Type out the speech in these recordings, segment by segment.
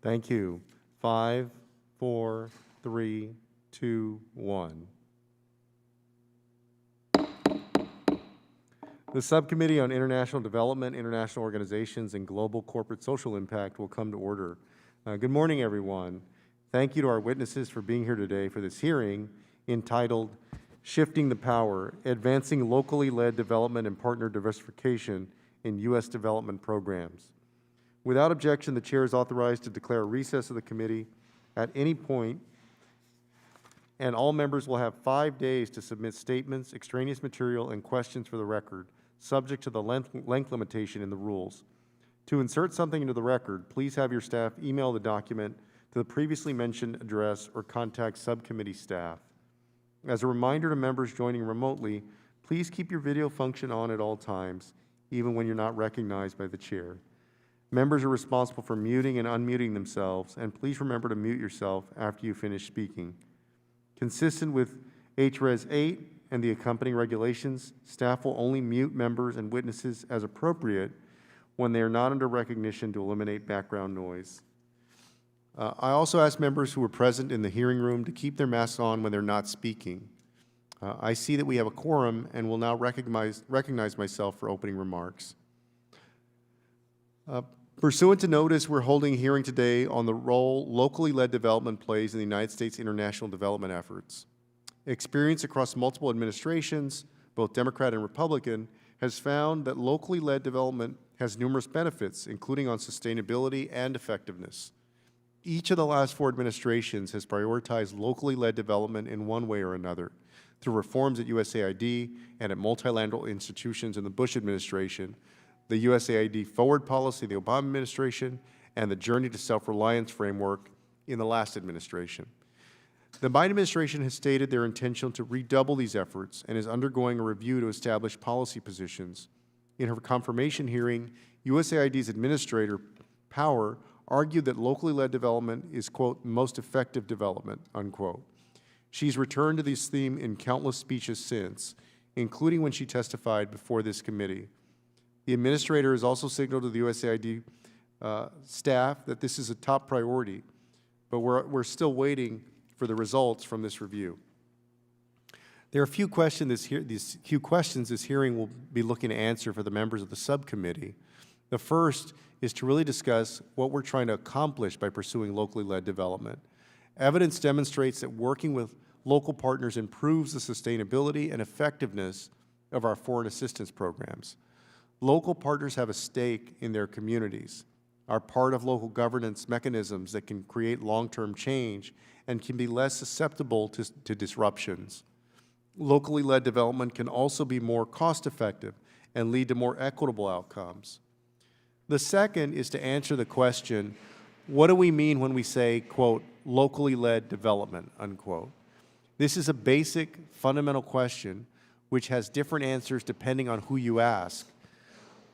Thank you. 5, 4, 3, 2, 1. The Subcommittee on International Development, International Organizations, and Global Corporate Social Impact will come to order. Good morning, everyone. Thank you to our witnesses for being here today for this hearing entitled Shifting the Power, Advancing Locally Led Development and Partner Diversification in U.S. Development Programs. Without objection, the Chair is authorized to declare a recess of the committee at any point, and all members will have 5 days to submit statements, extraneous material, and questions for the record, subject to the length limitation in the rules. To insert something into the record, please have your staff email the document to the previously mentioned address or contact subcommittee staff. As a reminder to members joining remotely, please keep your video function on at all times, even when you're not recognized by the Chair. Members are responsible for muting and unmuting themselves, and please remember to mute yourself after you finish speaking. Consistent with HRES 8 and the accompanying regulations, staff will only mute members and witnesses as appropriate when they are not under recognition to eliminate background noise. I also ask members who are present in the hearing room to keep their masks on when they're not speaking. I see that we have a quorum and will now recognize myself for opening remarks. Pursuant to notice, we're holding a hearing today on the role locally led development plays in the United States international development efforts. Experience across multiple administrations, both Democrat and Republican, has found that locally led development has numerous benefits, including on sustainability and effectiveness. Each of the last 4 administrations has prioritized locally led development in one way or another, through reforms at USAID and at multilateral institutions in the Bush administration, the USAID Forward policy, the Obama administration, and the Journey to Self-Reliance framework in the last administration. The Biden administration has stated their intention to redouble these efforts and is undergoing a review to establish policy positions. In her confirmation hearing, USAID's administrator, Power, argued that locally led development is, quote, most effective development, unquote. She's returned to this theme in countless speeches since, including when she testified before this committee. The administrator has also signaled to the USAID staff that this is a top priority, but we're still waiting for the results from this review. There are a few questions this hearing will be looking to answer for the members of the subcommittee. The first is to really discuss what we're trying to accomplish by pursuing locally led development. Evidence demonstrates that working with local partners improves the sustainability and effectiveness of our foreign assistance programs. Local partners have a stake in their communities, are part of local governance mechanisms that can create long-term change and can be less susceptible to disruptions. Locally led development can also be more cost-effective and lead to more equitable outcomes. The second is to answer the question, what do we mean when we say, quote, locally led development, unquote? This is a basic, fundamental question which has different answers depending on who you ask.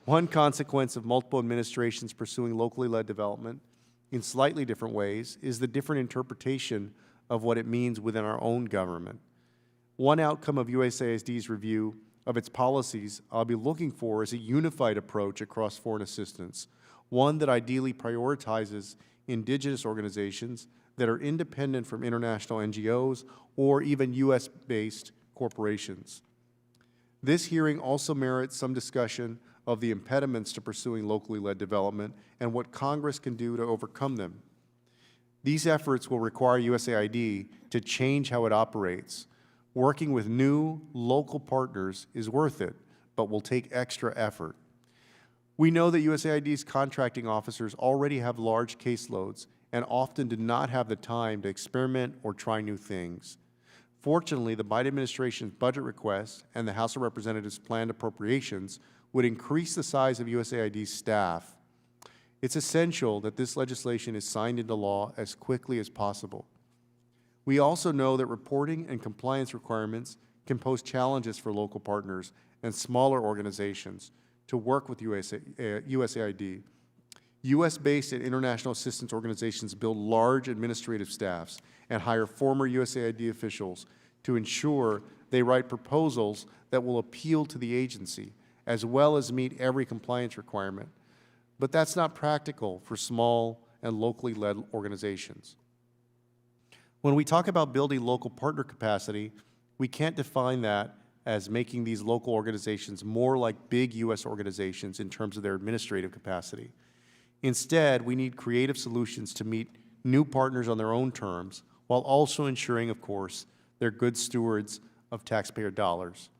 One consequence of multiple administrations pursuing locally led development in slightly different ways is the different interpretation of what it means within our own government. One outcome of USAID's review of its policies I'll be looking for is a unified approach across foreign assistance, one that ideally prioritizes indigenous organizations that are independent from international NGOs or even U.S.-based corporations. This hearing also merits some discussion of the impediments to pursuing locally led development and what Congress can do to overcome them. These efforts will require USAID to change how it operates. Working with new local partners is worth it, but will take extra effort. We know that USAID's contracting officers already have large caseloads and often do not have the time to experiment or try new things. Fortunately, the Biden administration's budget requests and the House of Representatives' planned appropriations would increase the size of USAID's staff. It's essential that this legislation is signed into law as quickly as possible. We also know that reporting and compliance requirements can pose challenges for local partners and smaller organizations to work with USAID. U.S.-based and international assistance organizations build large administrative staffs and hire former USAID officials to ensure they write proposals that will appeal to the agency, as well as meet every compliance requirement. But that's not practical for small and locally led organizations. When we talk about building local partner capacity, we can't define that as making these local organizations more like big U.S. organizations in terms of their administrative capacity. Instead, we need creative solutions to meet new partners on their own terms, while also ensuring, of course, they're good stewards of taxpayer dollars.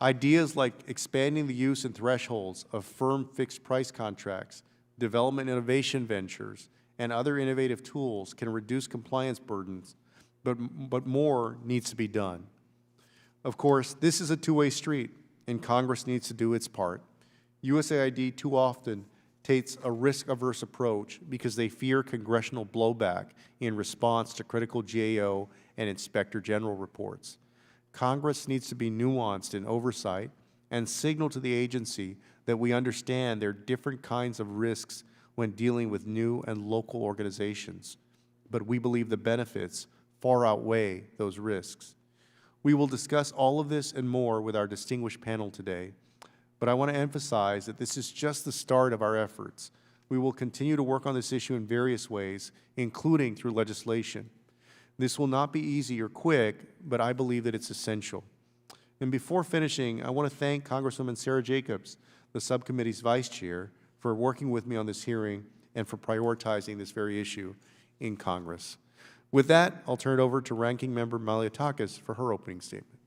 Ideas like expanding the use and thresholds of firm fixed price contracts, development innovation ventures, and other innovative tools can reduce compliance burdens, but more needs to be done. Of course, this is a two-way street, and Congress needs to do its part. USAID too often takes a risk-averse approach because they fear congressional blowback in response to critical GAO and Inspector General reports. Congress needs to be nuanced in oversight and signal to the agency that we understand there are different kinds of risks when dealing with new and local organizations, but we believe the benefits far outweigh those risks. We will discuss all of this and more with our distinguished panel today, but I want to emphasize that this is just the start of our efforts. We will continue to work on this issue in various ways, including through legislation. This will not be easy or quick, but I believe that it's essential. And before finishing, I want to thank Congresswoman Sarah Jacobs, the subcommittee's vice chair, for working with me on this hearing and for prioritizing this very issue in Congress. With that, I'll turn it over to Ranking Member Malliotakis for her opening statement.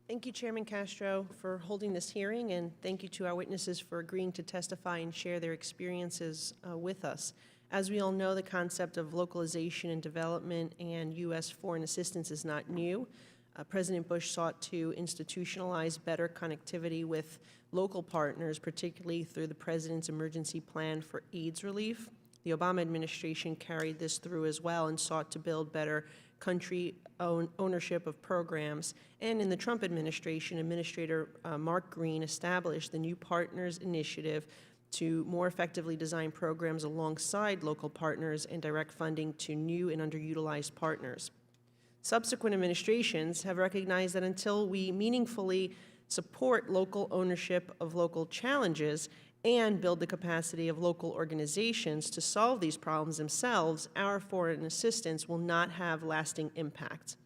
Thank you, Chairman Castro, for holding this hearing, and thank you to our witnesses for agreeing to testify and share their experiences with us. As we all know, the concept of localization and development and U.S. foreign assistance is not new. President Bush sought to institutionalize better connectivity with local partners, particularly through the President's Emergency Plan for AIDS Relief. The Obama administration carried this through as well and sought to build better country ownership of programs. And in the Trump administration, Administrator Mark Green established the New Partners Initiative to more effectively design programs alongside local partners and direct funding to new and underutilized partners. Subsequent administrations have recognized that until we meaningfully support local ownership of local challenges and build the capacity of local organizations to solve these problems themselves, our foreign assistance will not have lasting impact.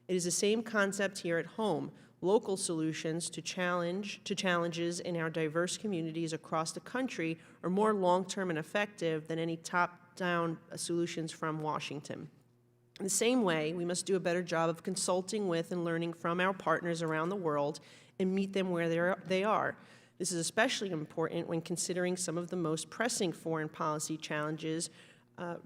It is the same concept here at home. Local solutions to challenges in our diverse communities across the country are more long-term and effective than any top-down solutions from Washington. In the same way, we must do a better job of consulting with and learning from our partners around the world and meet them where they are. This is especially important when considering some of the most pressing foreign policy challenges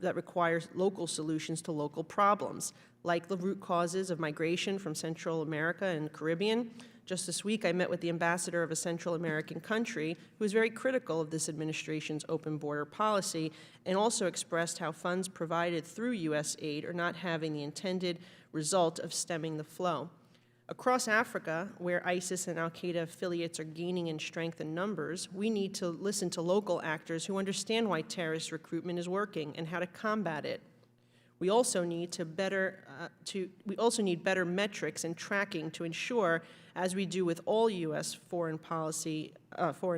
that require local solutions to local problems, like the root causes of migration from Central America and Caribbean. Just this week, I met with the ambassador of a Central American country who was very critical of this administration's open border policy and also expressed how funds provided through U.S. aid are not having the intended result of stemming the flow. Across Africa, where ISIS and al-Qaeda affiliates are gaining in strength and numbers, we need to listen to local actors who understand why terrorist recruitment is working and how to combat it. We also need better metrics and tracking to ensure, as we do with all U.S. foreign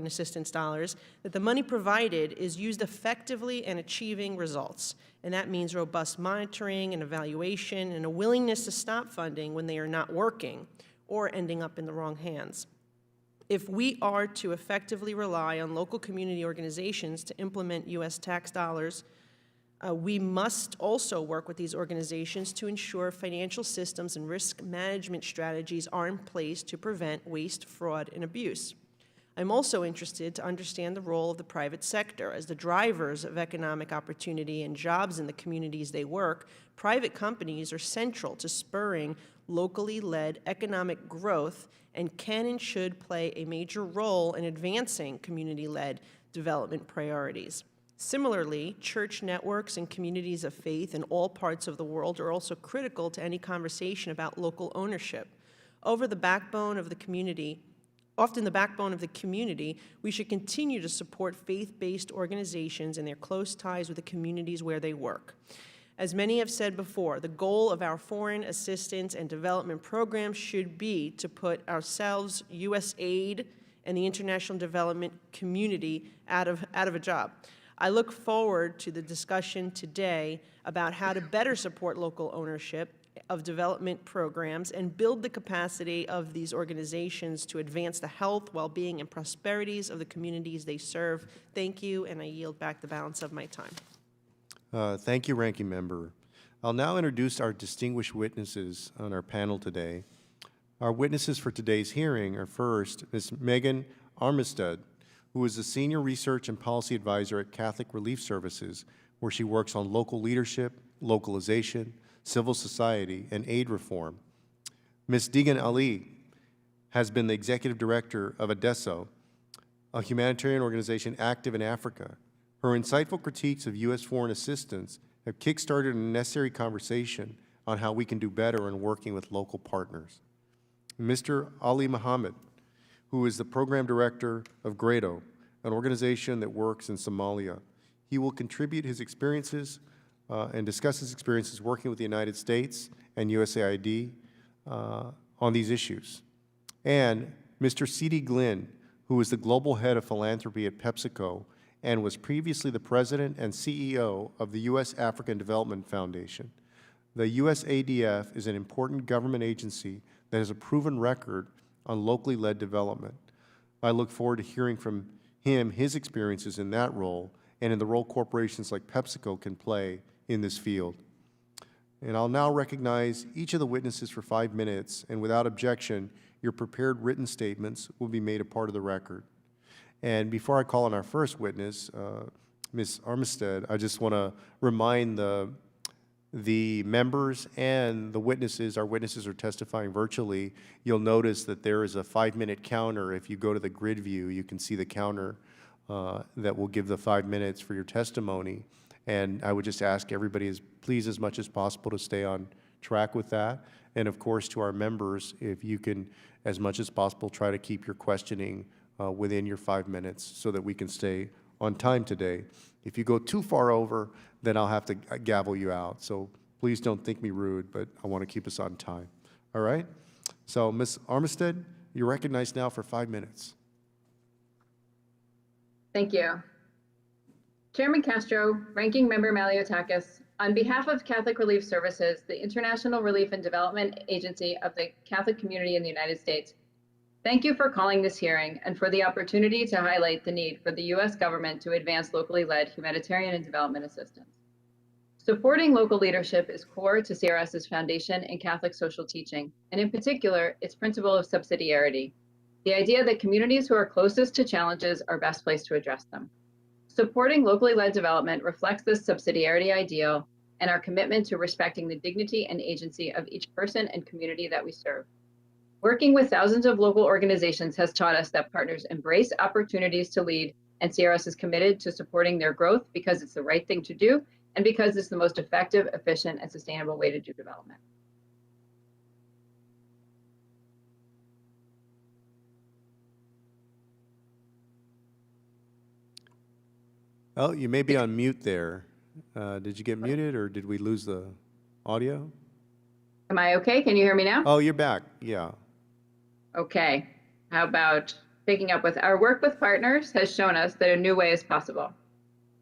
assistance dollars, that the money provided is used effectively and achieving results. And that means robust monitoring and evaluation and a willingness to stop funding when they are not working or ending up in the wrong hands. If we are to effectively rely on local community organizations to implement U.S. tax dollars, we must also work with these organizations to ensure financial systems and risk management strategies are in place to prevent waste, fraud, and abuse. I'm also interested to understand the role of the private sector. As the drivers of economic opportunity and jobs in the communities they work, private companies are central to spurring locally led economic growth and can and should play a major role in advancing community-led development priorities. Similarly, church networks and communities of faith in all parts of the world are also critical to any conversation about local ownership. Often the backbone of the community, we should continue to support faith-based organizations and their close ties with the communities where they work. As many have said before, the goal of our foreign assistance and development programs should be to put ourselves, U.S. aid, and the international development community out of a job. I look forward to the discussion today about how to better support local ownership of development programs and build the capacity of these organizations to advance the health, well-being, and prosperities of the communities they serve. Thank you, and I yield back the balance of my time. Thank you, Ranking Member. I'll now introduce our distinguished witnesses on our panel today. Our witnesses for today's hearing are first, Ms. Meghan Armistead, who is a Senior Research and Policy Advisor at Catholic Relief Services, where she works on local leadership, localization, civil society, and aid reform. Ms. Degan Ali has been the Executive Director of Adeso, a humanitarian organization active in Africa. Her insightful critiques of U.S. foreign assistance have kickstarted a necessary conversation on how we can do better in working with local partners. Mr. Ali Mohamed, who is the Program Director of GREDO, an organization that works in Somalia. He will contribute his experiences and discuss his experiences working with the United States and USAID on these issues. And Mr. C.D. Glin, who is the Global Head of Philanthropy at PepsiCo and was previously the President and CEO of the U.S. African Development Foundation. The USADF is an important government agency that has a proven record on locally led development. I look forward to hearing from him his experiences in that role and in the role corporations like PepsiCo can play in this field. And I'll now recognize each of the witnesses for 5 minutes, and without objection, your prepared written statements will be made a part of the record. And before I call on our first witness, Ms. Armistead, I just want to remind the members and the witnesses, our witnesses are testifying virtually. You'll notice that there is a 5-minute counter. If you go to the grid view, you can see the counter that will give the 5 minutes for your testimony. And I would just ask everybody, please, as much as possible, to stay on track with that. And of course, to our members, if you can, as much as possible, try to keep your questioning within your 5 minutes so that we can stay on time today. If you go too far over, then I'll have to gavel you out. So please don't think me rude, but I want to keep us on time. All right? So Ms. Armistead, you're recognized now for 5 minutes. Thank you. Chairman Castro, Ranking Member Maliotakis, on behalf of Catholic Relief Services, the International Relief and Development Agency of the Catholic Community in the United States, thank you for calling this hearing and for the opportunity to highlight the need for the U.S. government to advance locally led humanitarian and development assistance. Supporting local leadership is core to CRS's foundation and Catholic social teaching, and in particular, its principle of subsidiarity, the idea that communities who are closest to challenges are best placed to address them. Supporting locally led development reflects this subsidiarity ideal and our commitment to respecting the dignity and agency of each person and community that we serve. Working with thousands of local organizations has taught us that partners embrace opportunities to lead, and CRS is committed to supporting their growth because it's the right thing to do and because it's the most effective, efficient, and sustainable way to do development. Oh, you may be on mute there. Did you get muted, or did we lose the audio? Am I okay? Can you hear me now? Oh, you're back. Yeah. Okay. How about picking up with our work with partners has shown us that a new way is possible.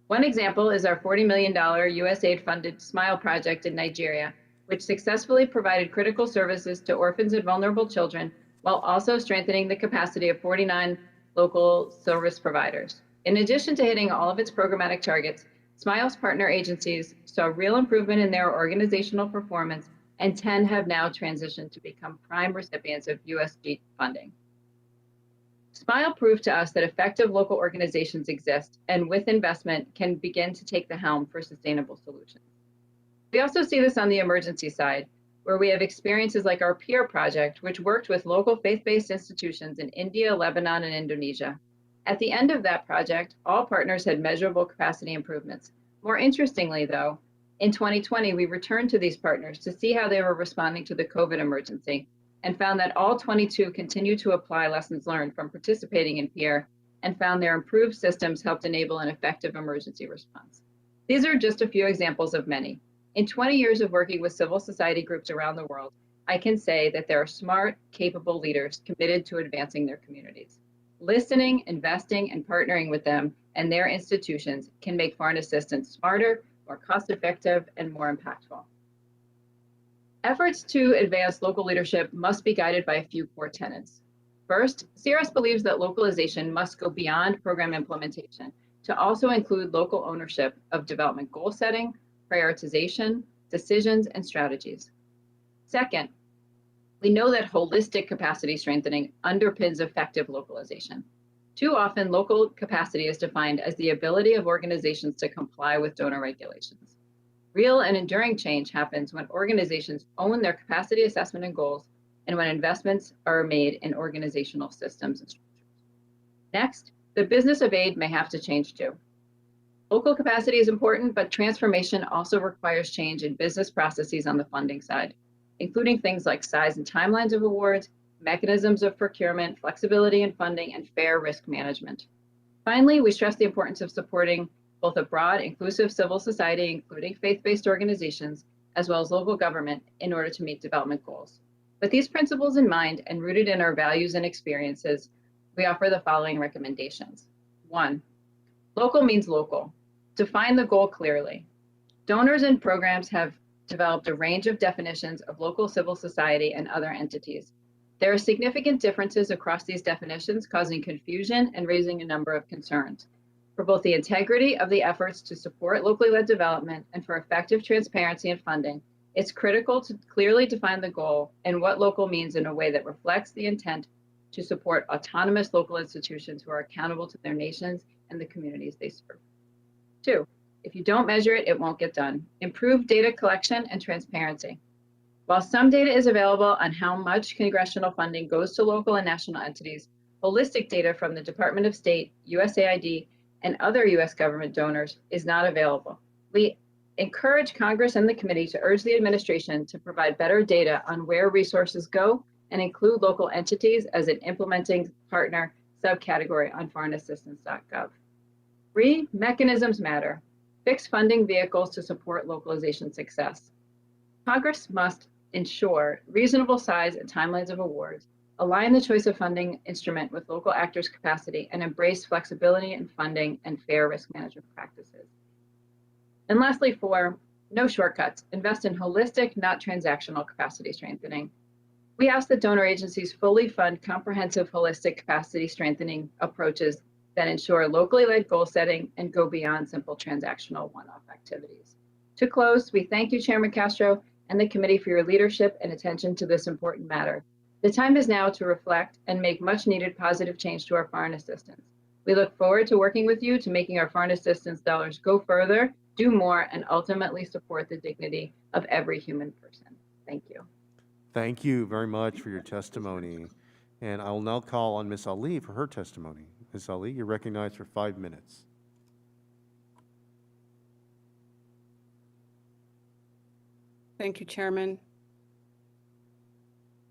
One example is our $40 million USAID-funded SMILE project in Nigeria, which successfully provided critical services to orphans and vulnerable children while also strengthening the capacity of 49 local service providers. In addition to hitting all of its programmatic targets, SMILE's partner agencies saw real improvement in their organizational performance, and 10 have now transitioned to become prime recipients of USG funding. SMILE proved to us that effective local organizations exist, and with investment can begin to take the helm for sustainable solutions. We also see this on the emergency side, where we have experiences like our PEER project, which worked with local faith-based institutions in India, Lebanon, and Indonesia. At the end of that project, all partners had measurable capacity improvements. More interestingly, though, in 2020, we returned to these partners to see how they were responding to the COVID emergency and found that all 22 continued to apply lessons learned from participating in PEER and found their improved systems helped enable an effective emergency response. These are just a few examples of many. In 20 years of working with civil society groups around the world, I can say that there are smart, capable leaders committed to advancing their communities. Listening, investing, and partnering with them and their institutions can make foreign assistance smarter, more cost-effective, and more impactful. Efforts to advance local leadership must be guided by a few core tenets. First, CRS believes that localization must go beyond program implementation to also include local ownership of development goal setting, prioritization, decisions, and strategies. Second, we know that holistic capacity strengthening underpins effective localization. Too often, local capacity is defined as the ability of organizations to comply with donor regulations. Real and enduring change happens when organizations own their capacity assessment and goals and when investments are made in organizational systems and structures. Next, the business of aid may have to change too. Local capacity is important, but transformation also requires change in business processes on the funding side, including things like size and timelines of awards, mechanisms of procurement, flexibility in funding, and fair risk management. Finally, we stress the importance of supporting both a broad, inclusive civil society, including faith-based organizations, as well as local government in order to meet development goals. With these principles in mind and rooted in our values and experiences, we offer the following recommendations. 1, local means local. Define the goal clearly. Donors and programs have developed a range of definitions of local civil society and other entities. There are significant differences across these definitions, causing confusion and raising a number of concerns. For both the integrity of the efforts to support locally led development and for effective transparency in funding, it's critical to clearly define the goal and what local means in a way that reflects the intent to support autonomous local institutions who are accountable to their nations and the communities they serve. 2, if you don't measure it, it won't get done. Improve data collection and transparency. While some data is available on how much congressional funding goes to local and national entities, holistic data from the Department of State, USAID, and other U.S. government donors is not available. We encourage Congress and the committee to urge the administration to provide better data on where resources go and include local entities as an implementing partner subcategory on foreignassistance.gov. 3, mechanisms matter. Fix funding vehicles to support localization success. Congress must ensure reasonable size and timelines of awards, align the choice of funding instrument with local actors' capacity, and embrace flexibility in funding and fair risk management practices. And lastly, 4, no shortcuts. Invest in holistic, not transactional capacity strengthening. We ask that donor agencies fully fund comprehensive holistic capacity strengthening approaches that ensure locally led goal setting and go beyond simple transactional one-off activities. To close, we thank you, Chairman Castro, and the committee for your leadership and attention to this important matter. The time is now to reflect and make much needed positive change to our foreign assistance. We look forward to working with you to making our foreign assistance dollars go further, do more, and ultimately support the dignity of every human person. Thank you. Thank you very much for your testimony. And I will now call on Ms. Ali for her testimony. Ms. Ali, you're recognized for 5 minutes. Thank you, Chairman.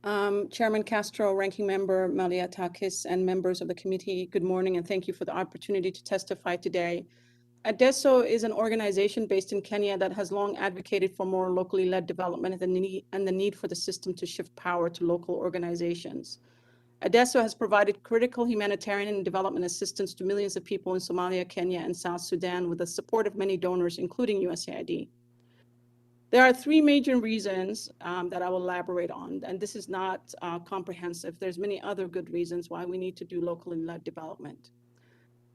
Chairman Castro, Ranking Member Maliatakis, and members of the committee, good morning, and thank you for the opportunity to testify today. Adeso is an organization based in Kenya that has long advocated for more locally led development and the need for the system to shift power to local organizations. Adeso has provided critical humanitarian and development assistance to millions of people in Somalia, Kenya, and South Sudan with the support of many donors, including USAID. There are 3 major reasons that I will elaborate on, and this is not comprehensive. There's many other good reasons why we need to do locally led development.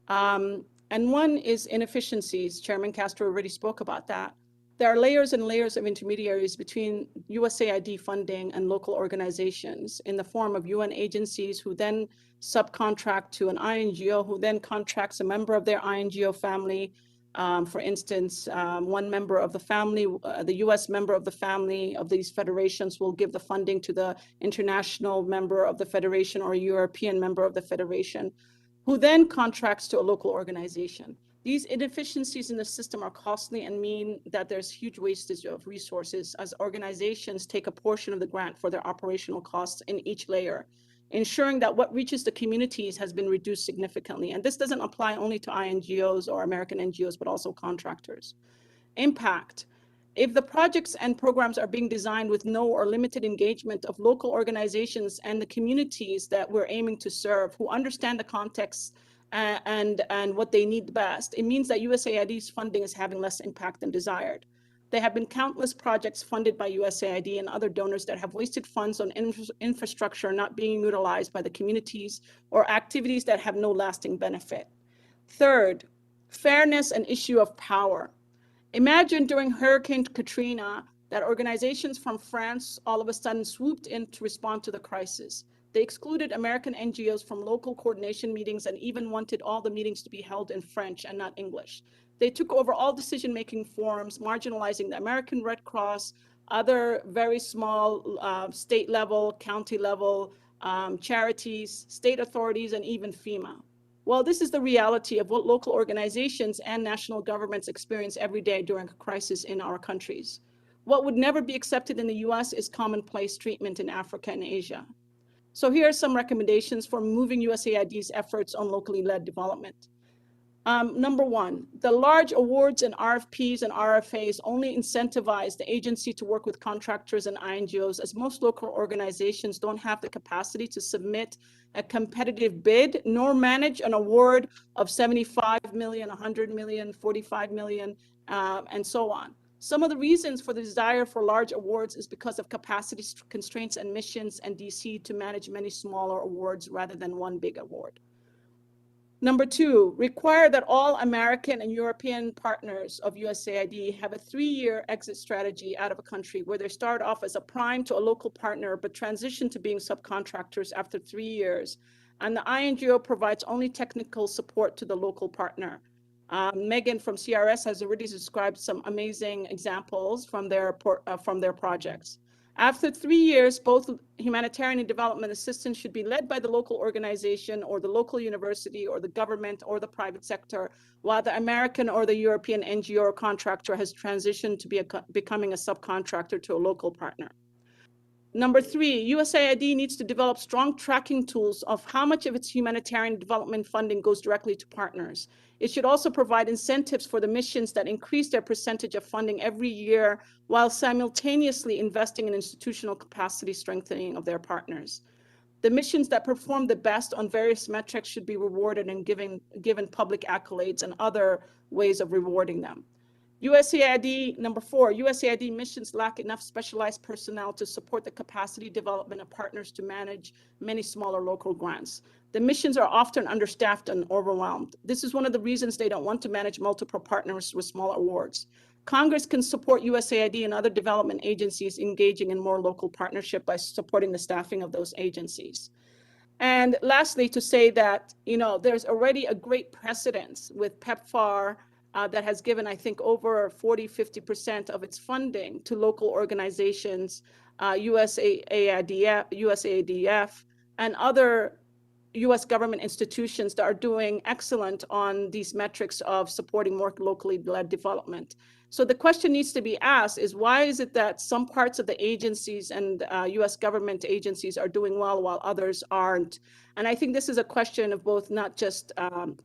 And one is inefficiencies. Chairman Castro already spoke about that. There are layers and layers of intermediaries between USAID funding and local organizations in the form of UN agencies who then subcontract to an INGO, who then contracts a member of their INGO family. For instance, one member of the family, the US member of the family of these federations will give the funding to the international member of the federation or a European member of the federation, who then contracts to a local organization. These inefficiencies in the system are costly and mean that there's huge wastage of resources as organizations take a portion of the grant for their operational costs in each layer, ensuring that what reaches the communities has been reduced significantly. And this doesn't apply only to INGOs or American NGOs, but also contractors. Impact. If the projects and programs are being designed with no or limited engagement of local organizations and the communities that we're aiming to serve, who understand the context and what they need best, it means that USAID's funding is having less impact than desired. There have been countless projects funded by USAID and other donors that have wasted funds on infrastructure not being utilized by the communities or activities that have no lasting benefit. Third, fairness and issue of power. Imagine during Hurricane Katrina that organizations from France all of a sudden swooped in to respond to the crisis. They excluded American NGOs from local coordination meetings and even wanted all the meetings to be held in French and not English. They took over all decision-making forums, marginalizing the American Red Cross, other very small state level, county level charities, state authorities, and even FEMA. Well, this is the reality of what local organizations and national governments experience every day during a crisis in our countries. What would never be accepted in the US is commonplace treatment in Africa and Asia. So here are some recommendations for moving USAID's efforts on locally led development. Number one, the large awards and RFPs and RFAs only incentivize the agency to work with contractors and INGOs, as most local organizations don't have the capacity to submit a competitive bid nor manage an award of 75 million, 100 million, 45 million, and so on. Some of the reasons for the desire for large awards is because of capacity constraints and missions and DC to manage many smaller awards rather than one big award. Number two, require that all American and European partners of USAID have a 3-year exit strategy out of a country where they start off as a prime to a local partner, but transition to being subcontractors after 3 years. And the INGO provides only technical support to the local partner. Megan from CRS has already described some amazing examples from their projects. After 3 years, both humanitarian and development assistance should be led by the local organization or the local university or the government or the private sector, while the American or the European NGO or contractor has transitioned to becoming a subcontractor to a local partner. Number three, USAID needs to develop strong tracking tools of how much of its humanitarian development funding goes directly to partners. It should also provide incentives for the missions that increase their percentage of funding every year while simultaneously investing in institutional capacity strengthening of their partners. The missions that perform the best on various metrics should be rewarded and given public accolades and other ways of rewarding them. USAID, number four, USAID missions lack enough specialized personnel to support the capacity development of partners to manage many smaller local grants. The missions are often understaffed and overwhelmed. This is one of the reasons they don't want to manage multiple partners with small awards. Congress can support USAID and other development agencies engaging in more local partnership by supporting the staffing of those agencies. And lastly, to say that, there's already a great precedence with PEPFAR that has given, I think, over 40–50% of its funding to local organizations, USAIDF, and other US government institutions that are doing excellent on these metrics of supporting more locally led development. So the question needs to be asked is, why is it that some parts of the agencies and US government agencies are doing well while others aren't? And I think this is a question of both not just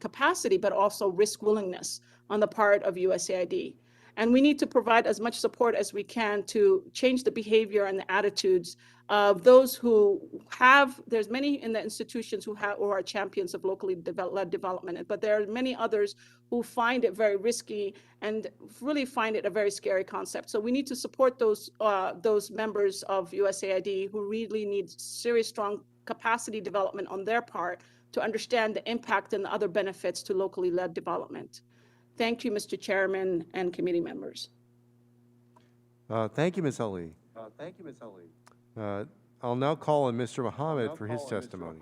capacity, but also risk willingness on the part of USAID. And we need to provide as much support as we can to change the behavior and the attitudes of those who have, there's many in the institutions who are champions of locally led development, but there are many others who find it very risky and really find it a very scary concept. So we need to support those members of USAID who really need serious, strong capacity development on their part to understand the impact and the other benefits to locally led development. Thank you, Mr. Chairman and committee members. Thank you, Ms. Ali. I'll now call on Mr. Mohamed for his testimony.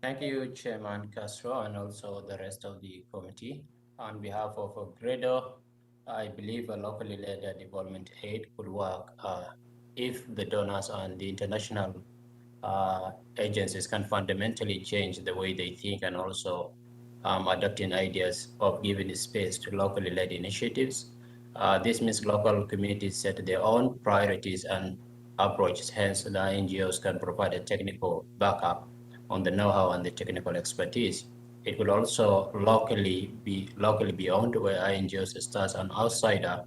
Thank you, Chairman Castro, and also the rest of the committee. On behalf of GREDO, I believe a locally led development aid could work if the donors and the international agencies can fundamentally change the way they think and also adopting ideas of giving space to locally led initiatives. This means local communities set their own priorities and approaches, hence the NGOs can provide a technical backup on the know-how and the technical expertise. it will also locally be owned, where NGOs start an outsider,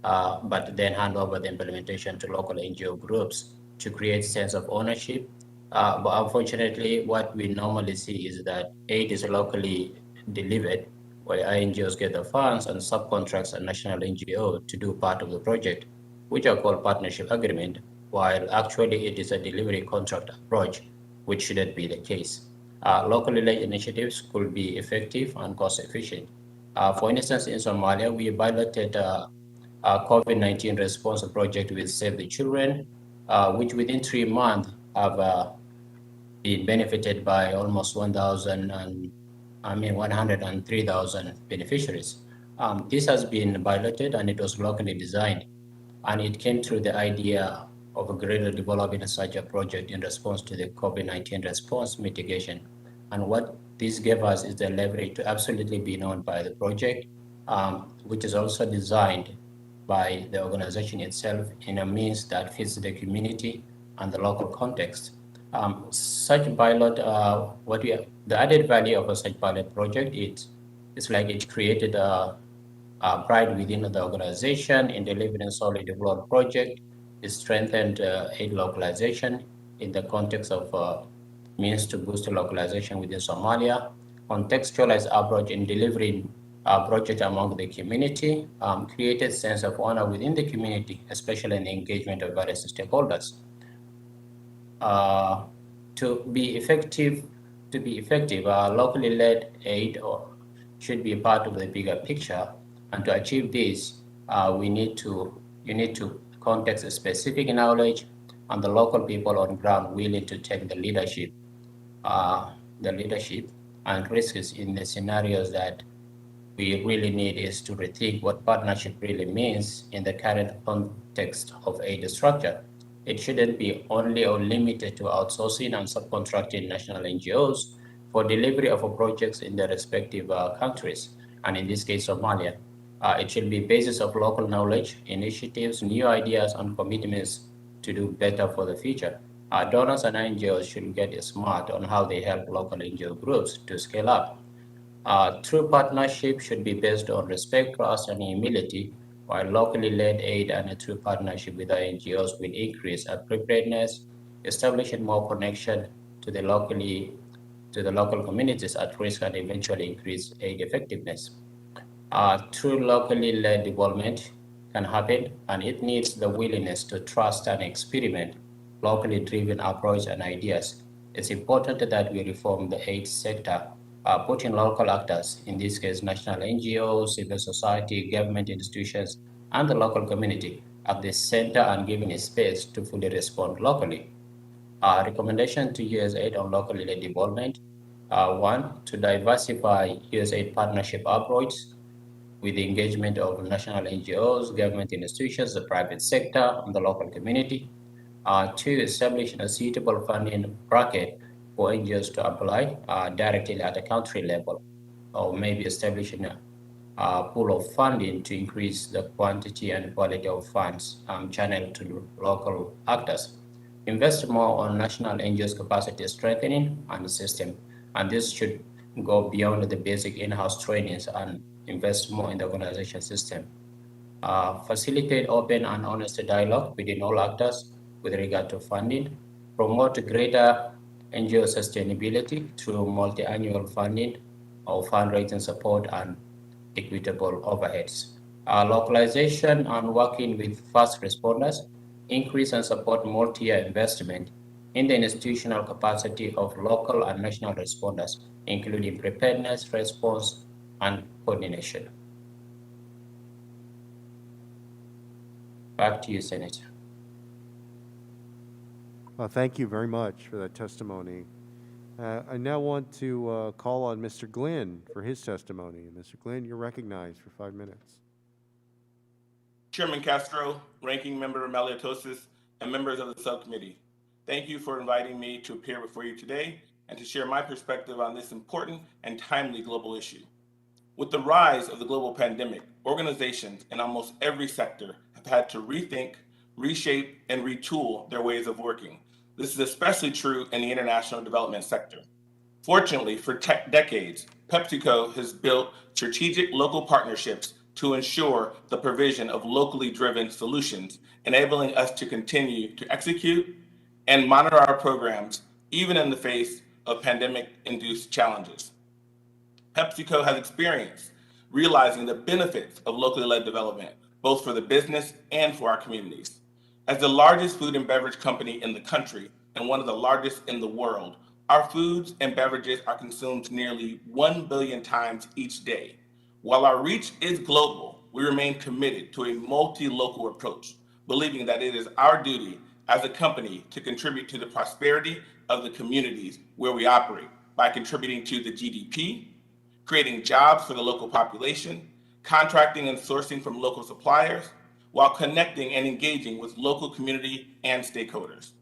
but then hand over the implementation to local NGO groups to create sense of ownership. But unfortunately, what we normally see is that aid is locally delivered, where NGOs get the funds and subcontracts a national NGO to do part of the project, which are called partnership agreement, while actually it is a delivery contract approach, which shouldn't be the case. Locally led initiatives could be effective and cost efficient. For instance, in Somalia, we piloted a COVID-19 response project with Save the Children, which within 3 months have been benefited by almost 103,000 beneficiaries. This has been piloted and it was locally designed, and it came through the idea of a GREDO developing such a project in response to the COVID-19 response mitigation. And what this gave us is the leverage to absolutely be known by the project, which is also designed by the organization itself in a means that fits the community and the local context. Such pilot, the added value of a such pilot project, it's like it created pride within the organization in delivering a solid developed project. It strengthened aid localization in the context of means to boost localization within Somalia, contextualized approach in delivering project among the community, created sense of honor within the community, especially in the engagement of various stakeholders. To be effective, locally led aid should be part of the bigger picture. And to achieve this, you need to context specific knowledge and the local people on ground willing to take the leadership and risks in the scenarios that we really need is to rethink what partnership really means in the current context of aid structure. It shouldn't be only or limited to outsourcing and subcontracting national NGOs for delivery of projects in their respective countries, and in this case, Somalia. It should be basis of local knowledge, initiatives, new ideas, and commitments to do better for the future. Donors and NGOs should get smart on how they help local NGO groups to scale up. True partnership should be based on respect, trust, and humility, while locally led aid and a true partnership with NGOs will increase our preparedness, establishing more connection to the local communities at risk, and eventually increase aid effectiveness. True locally led development can happen, and it needs the willingness to trust and experiment locally driven approach and ideas. It's important that we reform the aid sector, putting local actors, in this case national NGOs, civil society, government institutions, and the local community at the center and giving space to fully respond locally. Recommendation to USAID on locally led development. One, to diversify USAID partnership approach with the engagement of national NGOs, government institutions, the private sector, and the local community. Two, establish a suitable funding bracket for NGOs to apply directly at the country level, or maybe establishing a pool of funding to increase the quantity and quality of funds channeled to local actors. Invest more on national NGOs capacity strengthening and system, and this should go beyond the basic in-house trainings and invest more in the organization system. Facilitate open and honest dialogue within all actors with regard to funding. Promote greater NGO sustainability through multi-annual funding or fundraising support and equitable overheads. Localization and working with first responders. Increase and support multi-year investment in the institutional capacity of local and national responders, including preparedness, response, and coordination. Back to you, Senator. Thank you very much for that testimony. I now want to call on Mr. Glin for his testimony. Mr. Glin, you're recognized for 5 minutes. Chairman Castro, Ranking Member Maliotosis, and members of the subcommittee, thank you for inviting me to appear before you today and to share my perspective on this important and timely global issue. With the rise of the global pandemic, organizations in almost every sector have had to rethink, reshape, and retool their ways of working. This is especially true in the international development sector. Fortunately, for decades, PepsiCo has built strategic local partnerships to ensure the provision of locally driven solutions, enabling us to continue to execute and monitor our programs even in the face of pandemic-induced challenges. PepsiCo has experience realizing the benefits of locally led development, both for the business and for our communities. As the largest food and beverage company in the country and one of the largest in the world, our foods and beverages are consumed nearly 1 billion times each day. While our reach is global, we remain committed to a multi-local approach, believing that it is our duty as a company to contribute to the prosperity of the communities where we operate by contributing to the GDP, creating jobs for the local population, contracting and sourcing from local suppliers, while connecting and engaging with local community and stakeholders.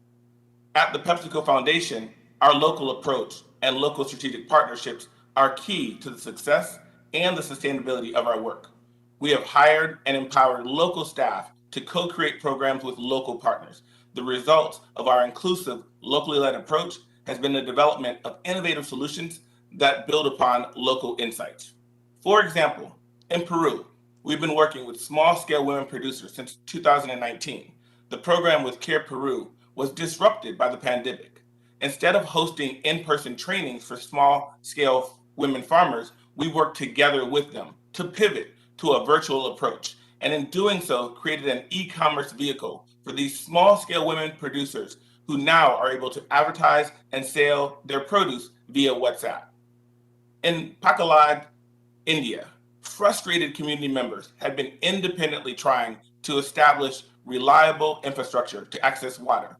At the PepsiCo Foundation, our local approach and local strategic partnerships are key to the success and the sustainability of our work. We have hired and empowered local staff to co-create programs with local partners. The result of our inclusive, locally led approach has been the development of innovative solutions that build upon local insights. For example, in Peru, we've been working with small-scale women producers since 2019. The program with Care Peru was disrupted by the pandemic. Instead of hosting in-person trainings for small-scale women farmers, we worked together with them to pivot to a virtual approach, and in doing so, created an e-commerce vehicle for these small-scale women producers who now are able to advertise and sell their produce via WhatsApp. In Pakalad, India, frustrated community members had been independently trying to establish reliable infrastructure to access water.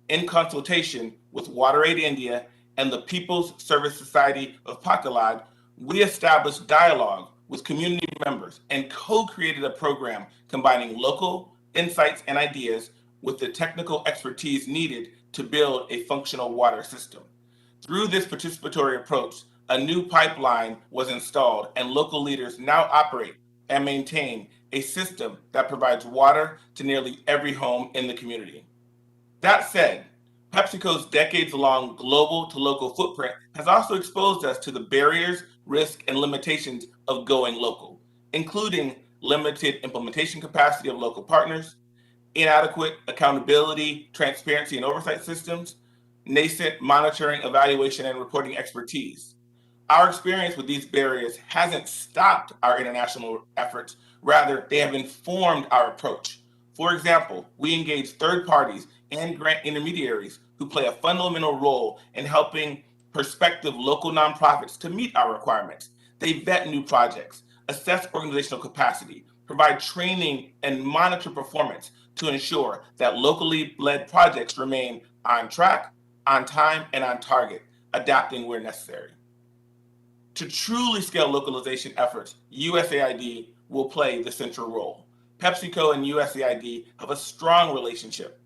In consultation with WaterAid India and the People's Service Society of Pakalad, we established dialogue with community members and co-created a program combining local insights and ideas with the technical expertise needed to build a functional water system. Through this participatory approach, a new pipeline was installed and local leaders now operate and maintain a system that provides water to nearly every home in the community. That said, PepsiCo's decades-long global to local footprint has also exposed us to the barriers, risks, and limitations of going local, including limited implementation capacity of local partners, inadequate accountability, transparency, and oversight systems, nascent monitoring, evaluation, and reporting expertise. Our experience with these barriers hasn't stopped our international efforts. Rather, they have informed our approach. For example, we engage third parties and grant intermediaries who play a fundamental role in helping prospective local nonprofits to meet our requirements. They vet new projects, assess organizational capacity, provide training, and monitor performance to ensure that locally led projects remain on track, on time, and on target, adapting where necessary. To truly scale localization efforts, USAID will play the central role. PepsiCo and USAID have a strong relationship.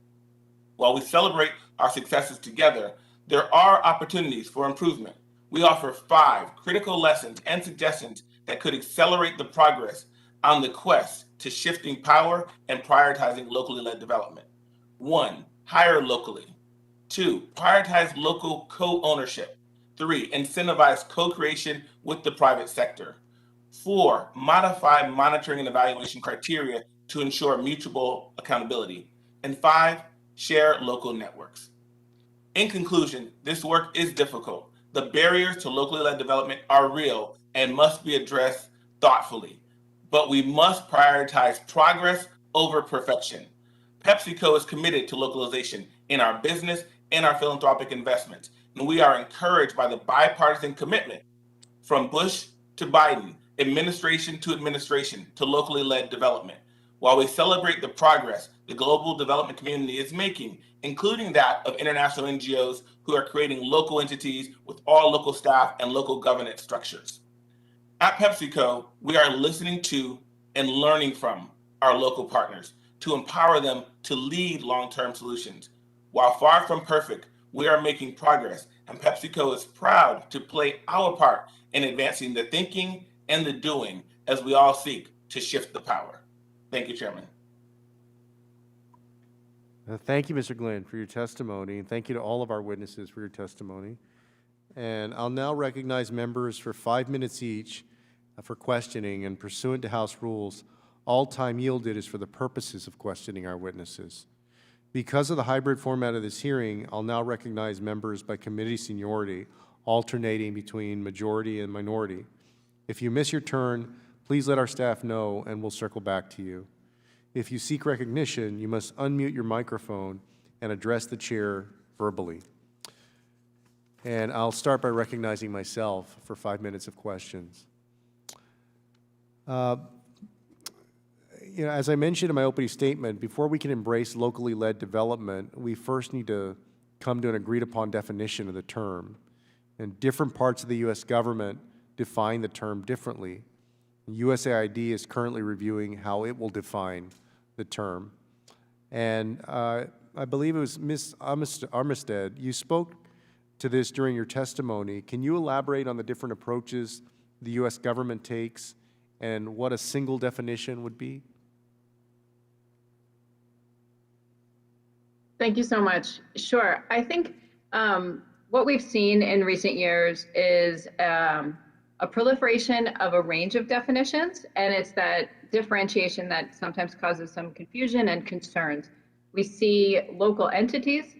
While we celebrate our successes together, there are opportunities for improvement. We offer 5 critical lessons and suggestions that could accelerate the progress on the quest to shifting power and prioritizing locally led development. 1, hire locally. 2, prioritize local co-ownership. 3, incentivize co-creation with the private sector. 4, modify monitoring and evaluation criteria to ensure mutual accountability. And 5, share local networks. In conclusion, this work is difficult. The barriers to locally led development are real and must be addressed thoughtfully. But we must prioritize progress over perfection. PepsiCo is committed to localization in our business and our philanthropic investments, and we are encouraged by the bipartisan commitment from Bush to Biden, administration to locally led development. While we celebrate the progress the global development community is making, including that of international NGOs who are creating local entities with all local staff and local governance structures. At PepsiCo, we are listening to and learning from our local partners to empower them to lead long-term solutions. While far from perfect, we are making progress, and PepsiCo is proud to play our part in advancing the thinking and the doing as we all seek to shift the power. Thank you, Chairman. Thank you, Mr. Glin, for your testimony, and thank you to all of our witnesses for your testimony. And I'll now recognize members for 5 minutes each for questioning, and pursuant to House rules, all time yielded is for the purposes of questioning our witnesses. Because of the hybrid format of this hearing, I'll now recognize members by committee seniority, alternating between majority and minority. If you miss your turn, please let our staff know and we'll circle back to you. If you seek recognition, you must unmute your microphone and address the chair verbally. And I'll start by recognizing myself for 5 minutes of questions. As I mentioned in my opening statement, before we can embrace locally led development, we first need to come to an agreed upon definition of the term. And different parts of the U.S. government define the term differently. USAID is currently reviewing how it will define the term. And I believe it was Ms. Armistead, you spoke to this during your testimony. Can you elaborate on the different approaches the U.S. government takes and what a single definition would be? Thank you so much. Sure. I think what we've seen in recent years is a proliferation of a range of definitions, and it's that differentiation that sometimes causes some confusion and concerns. We see local entities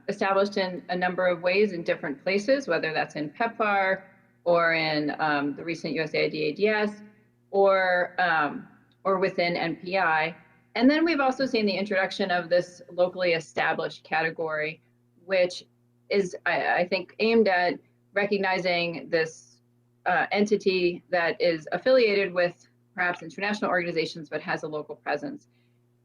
established in a number of ways in different places, whether that's in PEPFAR or in the recent USAID ADS or within NPI. And then we've also seen the introduction of this locally established category, which is, I think, aimed at recognizing this entity that is affiliated with perhaps international organizations, but has a local presence.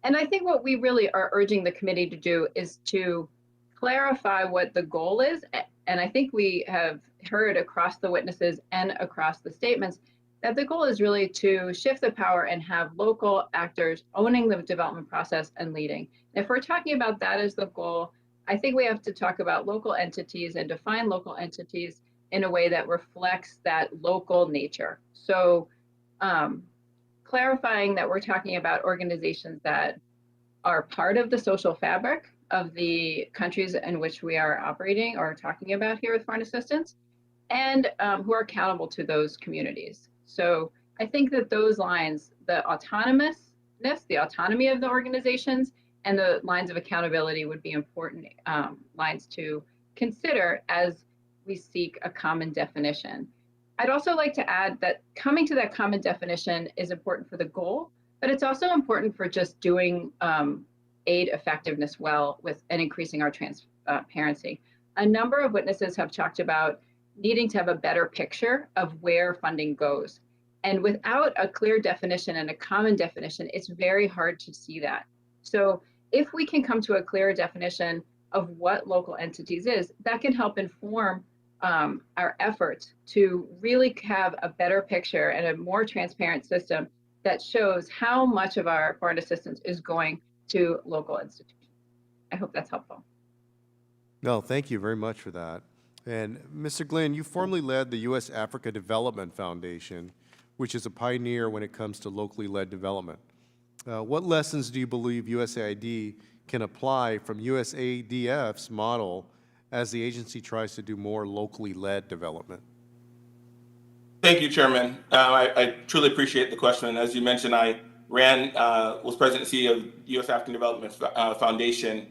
And I think what we really are urging the committee to do is to clarify what the goal is. And I think we have heard across the witnesses and across the statements that the goal is really to shift the power and have local actors owning the development process and leading. If we're talking about that as the goal, I think we have to talk about local entities and define local entities in a way that reflects that local nature. So clarifying that we're talking about organizations that are part of the social fabric of the countries in which we are operating or talking about here with foreign assistance, and who are accountable to those communities. So I think that those lines, the autonomousness, the autonomy of the organizations, and the lines of accountability would be important lines to consider as we seek a common definition. I'd also like to add that coming to that common definition is important for the goal, but it's also important for just doing aid effectiveness well and increasing our transparency. A number of witnesses have talked about needing to have a better picture of where funding goes. And without a clear definition and a common definition, it's very hard to see that. So if we can come to a clearer definition of what local entities is, that can help inform our efforts to really have a better picture and a more transparent system that shows how much of our foreign assistance is going to local institutions. I hope that's helpful. No, thank you very much for that. And Mr. Glin, you formerly led the U.S. Africa Development Foundation, which is a pioneer when it comes to locally led development. What lessons do you believe USAID can apply from USADF's model as the agency tries to do more locally led development? Thank you, Chairman. I truly appreciate the question. And as you mentioned, I was president and CEO of U.S. African Development Foundation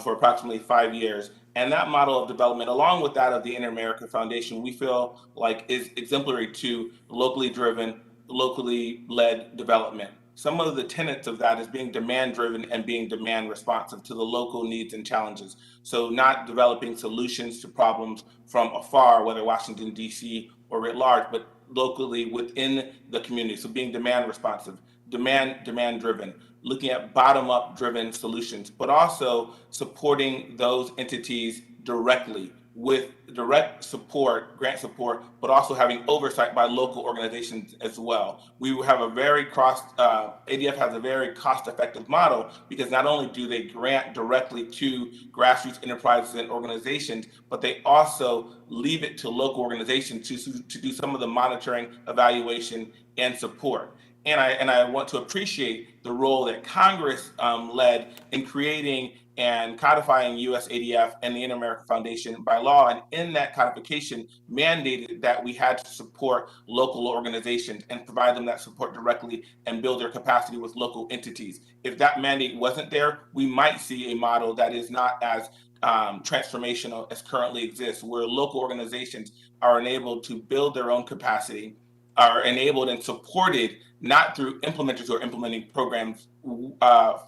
for approximately 5 years. And that model of development, along with that of the Inter-America Foundation, we feel like is exemplary to locally driven, locally led development. Some of the tenets of that is being demand driven and being demand responsive to the local needs and challenges. So not developing solutions to problems from afar, whether Washington, D.C. or writ large, but locally within the community. So being demand responsive, demand driven, looking at bottom up driven solutions, but also supporting those entities directly with direct support, grant support, but also having oversight by local organizations as well. We have a very ADF has a very cost-effective model because not only do they grant directly to grassroots enterprises and organizations, but they also leave it to local organizations to do some of the monitoring, evaluation, and support. And I want to appreciate the role that Congress led in creating and codifying USADF and the Inter-American Foundation by law. And in that codification mandated that we had to support local organizations and provide them that support directly and build their capacity with local entities. If that mandate wasn't there, we might see a model that is not as transformational as currently exists, where local organizations are enabled to build their own capacity, are enabled and supported not through implementers who are implementing programs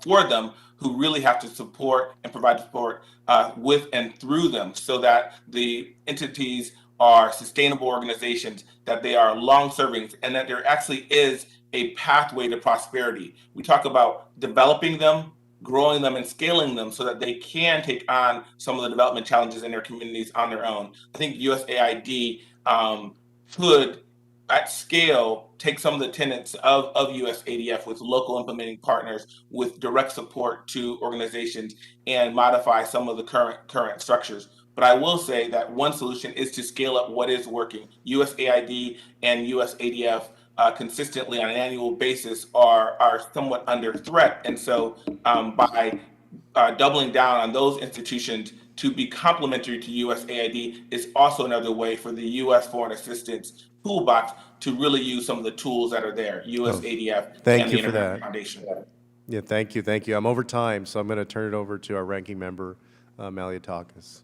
for them, who really have to support and provide support with and through them, so that the entities are sustainable organizations, that they are long-serving, and that there actually is a pathway to prosperity. We talk about developing them, growing them, and scaling them so that they can take on some of the development challenges in their communities on their own. I think USAID could, at scale, take some of the tenets of USADF with local implementing partners, with direct support to organizations, and modify some of the current structures. But I will say that one solution is to scale up what is working. USAID and USADF consistently on an annual basis are somewhat under threat. And so by doubling down on those institutions to be complementary to USAID is also another way for the U.S. foreign assistance toolbox to really use some of the tools that are there, USADF Thank and you the for Inter-American that. Foundation. Yeah, thank you. I'm over time, so I'm going to turn it over to our ranking member, Malliotakis.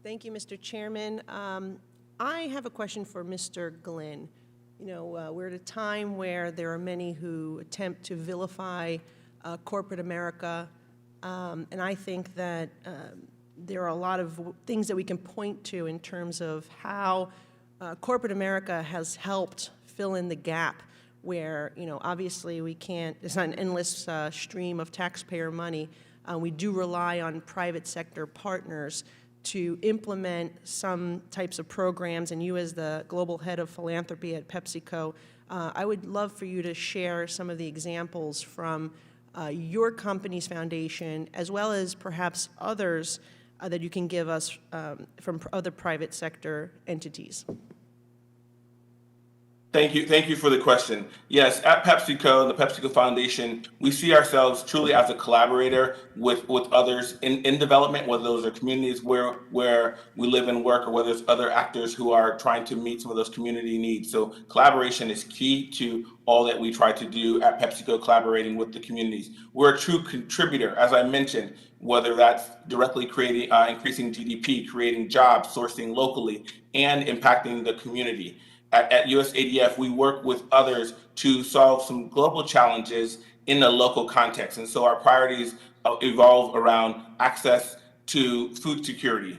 Thank you, Mr. Chairman. I have a question for Mr. Glin. You know, we're at a time where there are many who attempt to vilify corporate America, and I think that there are a lot of things that we can point to in terms of how corporate America has helped fill in the gap where, you know, obviously we can't, it's not an endless stream of taxpayer money. We do rely on private sector partners to implement some types of programs, and you as the global head of philanthropy at PepsiCo, I would love for you to share some of the examples from your company's foundation, as well as perhaps others that you can give us from other private sector entities. Thank you for the question. Yes, at PepsiCo, the PepsiCo Foundation, we see ourselves truly as a collaborator with others in development, whether those are communities where we live and work, or whether it's other actors who are trying to meet some of those community needs. So collaboration is key to all that we try to do at PepsiCo, collaborating with the communities. We're a true contributor, as I mentioned, whether that's directly creating, increasing GDP, creating jobs, sourcing locally, and impacting the community. At USADF, we work with others to solve some global challenges in a local context. And so our priorities evolve around access to food security,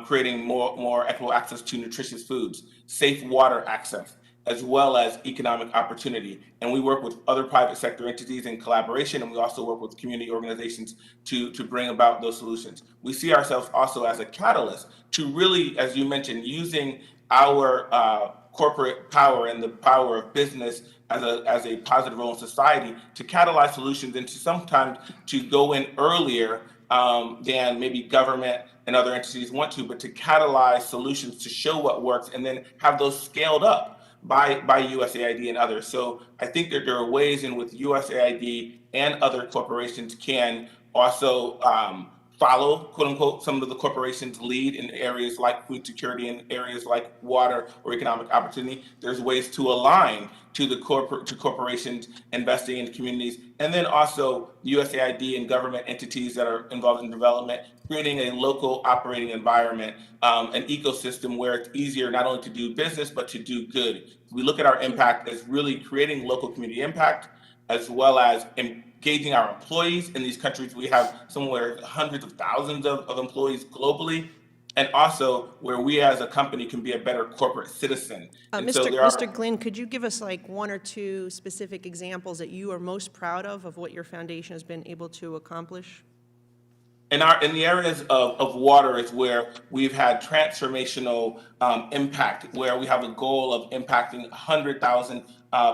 creating more equitable access to nutritious foods, safe water access, as well as economic opportunity. And we work with other private sector entities in collaboration, and we also work with community organizations to bring about those solutions. We see ourselves also as a catalyst to really, as you mentioned, using our corporate power and the power of business as a positive role in society to catalyze solutions, and to sometimes to go in earlier than maybe government and other entities want to, but to catalyze solutions to show what works and then have those scaled up by USAID and others. So I think that there are ways in which USAID and other corporations can also follow, quote unquote, some of the corporations lead in areas like food security and areas like water or economic opportunity. There's ways to align to corporations investing in communities, and then also USAID and government entities that are involved in development, creating a local operating environment, an ecosystem where it's easier not only to do business, but to do good. We look at our impact as really creating local community impact, as well as engaging our employees in these countries. We have somewhere hundreds of thousands of employees globally, and also where we as a company can be a better corporate citizen. Mr. Glin, could you give us like one or two specific examples that you are most proud of what your foundation has been able to accomplish? In the areas of water is where we've had transformational impact, where we have a goal of impacting 100,000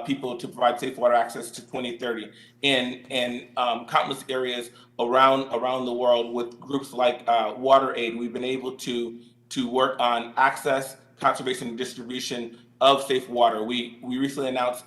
people to provide safe water access to 2030 in countless areas around the world. With groups like WaterAid, we've been able to work on access, conservation, and distribution of safe water. We recently announced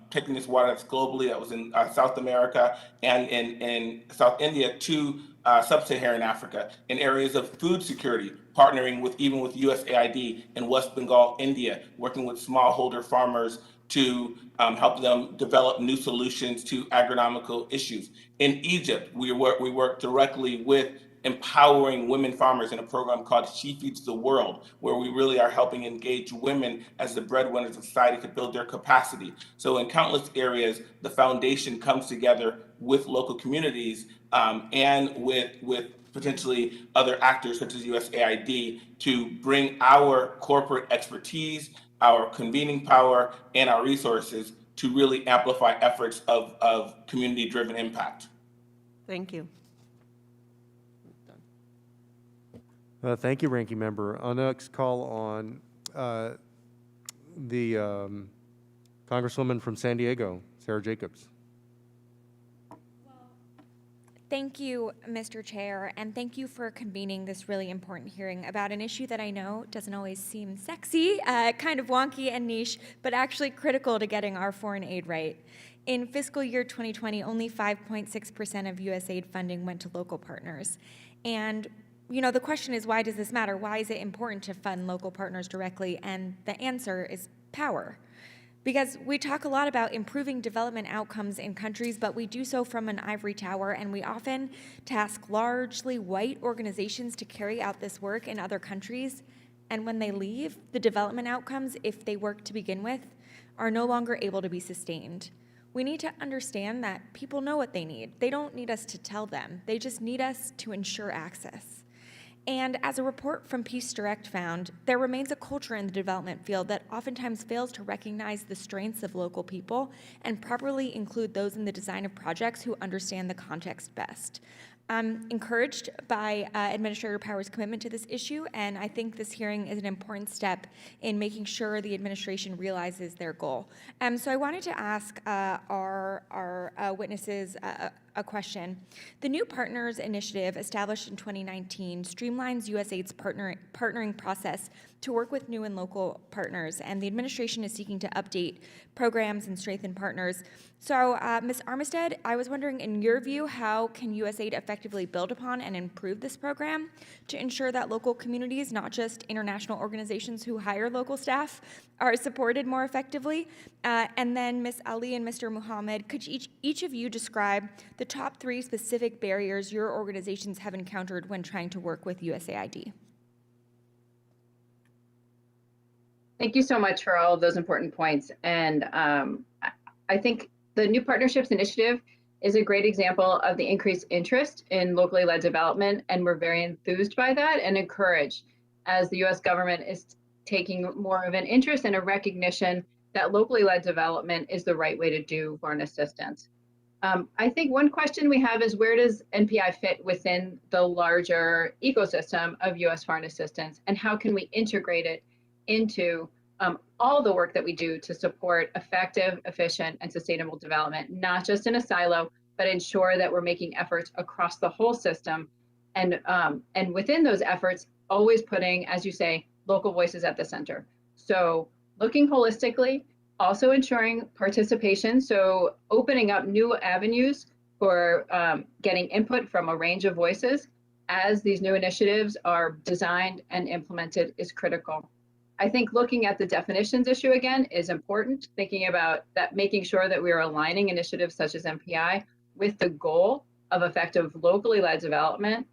taking this water that's globally, that was in South America and in South India, to sub-Saharan Africa in areas of food security, partnering with even with USAID in West Bengal, India, working with smallholder farmers to help them develop new solutions to agronomical issues. In Egypt, we work directly with empowering women farmers in a program called She Feeds the World, where we really are helping engage women as the breadwinners of society to build their capacity. So in countless areas, the foundation comes together with local communities and with potentially other actors such as USAID to bring our corporate expertise, our convening power, and our resources to really amplify efforts of community-driven impact. Thank you. Thank you, Ranking Member. I'll next call on the Congresswoman from San Diego, Sarah Jacobs. Thank you, Mr. Chair, and thank you for convening this really important hearing about an issue that I know doesn't always seem sexy, kind of wonky and niche, but actually critical to getting our foreign aid right. In fiscal year 2020, only 5.6% of USAID funding went to local partners. And you know, the question is, why does this matter? Why is it important to fund local partners directly? And the answer is power. Because we talk a lot about improving development outcomes in countries, but we do so from an ivory tower, and we often task largely white organizations to carry out this work in other countries. And when they leave, the development outcomes, if they work to begin with, are no longer able to be sustained. We need to understand that people know what they need. They don't need us to tell them. They just need us to ensure access. And as a report from Peace Direct found, there remains a culture in the development field that oftentimes fails to recognize the strengths of local people and properly include those in the design of projects who understand the context best. I'm encouraged by Administrator Power's commitment to this issue, and I think this hearing is an important step in making sure the administration realizes their goal. So I wanted to ask our witnesses a question. The New Partners Initiative, established in 2019, streamlines USAID's partnering process to work with new and local partners, and the administration is seeking to update programs and strengthen partners. So, Ms. Armistead, I was wondering, in your view, how can USAID effectively build upon and improve this program to ensure that local communities, not just international organizations who hire local staff, are supported more effectively? And then, Ms. Ali and Mr. Mohamed, could each of you describe the top 3 specific barriers your organizations have encountered when trying to work with USAID? Thank you so much for all of those important points. And I think the New Partnerships Initiative is a great example of the increased interest in locally led development, and we're very enthused by that and encouraged as the US government is taking more of an interest and a recognition that locally led development is the right way to do foreign assistance. I think one question we have is, where does NPI fit within the larger ecosystem of US foreign assistance, and how can we integrate it into all the work that we do to support effective, efficient, and sustainable development, not just in a silo, but ensure that we're making efforts across the whole system, and within those efforts, always putting, as you say, local voices at the center. So looking holistically, also ensuring participation, so opening up new avenues for getting input from a range of voices as these new initiatives are designed and implemented is critical. I think looking at the definitions issue again is important, thinking about that, making sure that we are aligning initiatives such as MPI with the goal of effective locally led development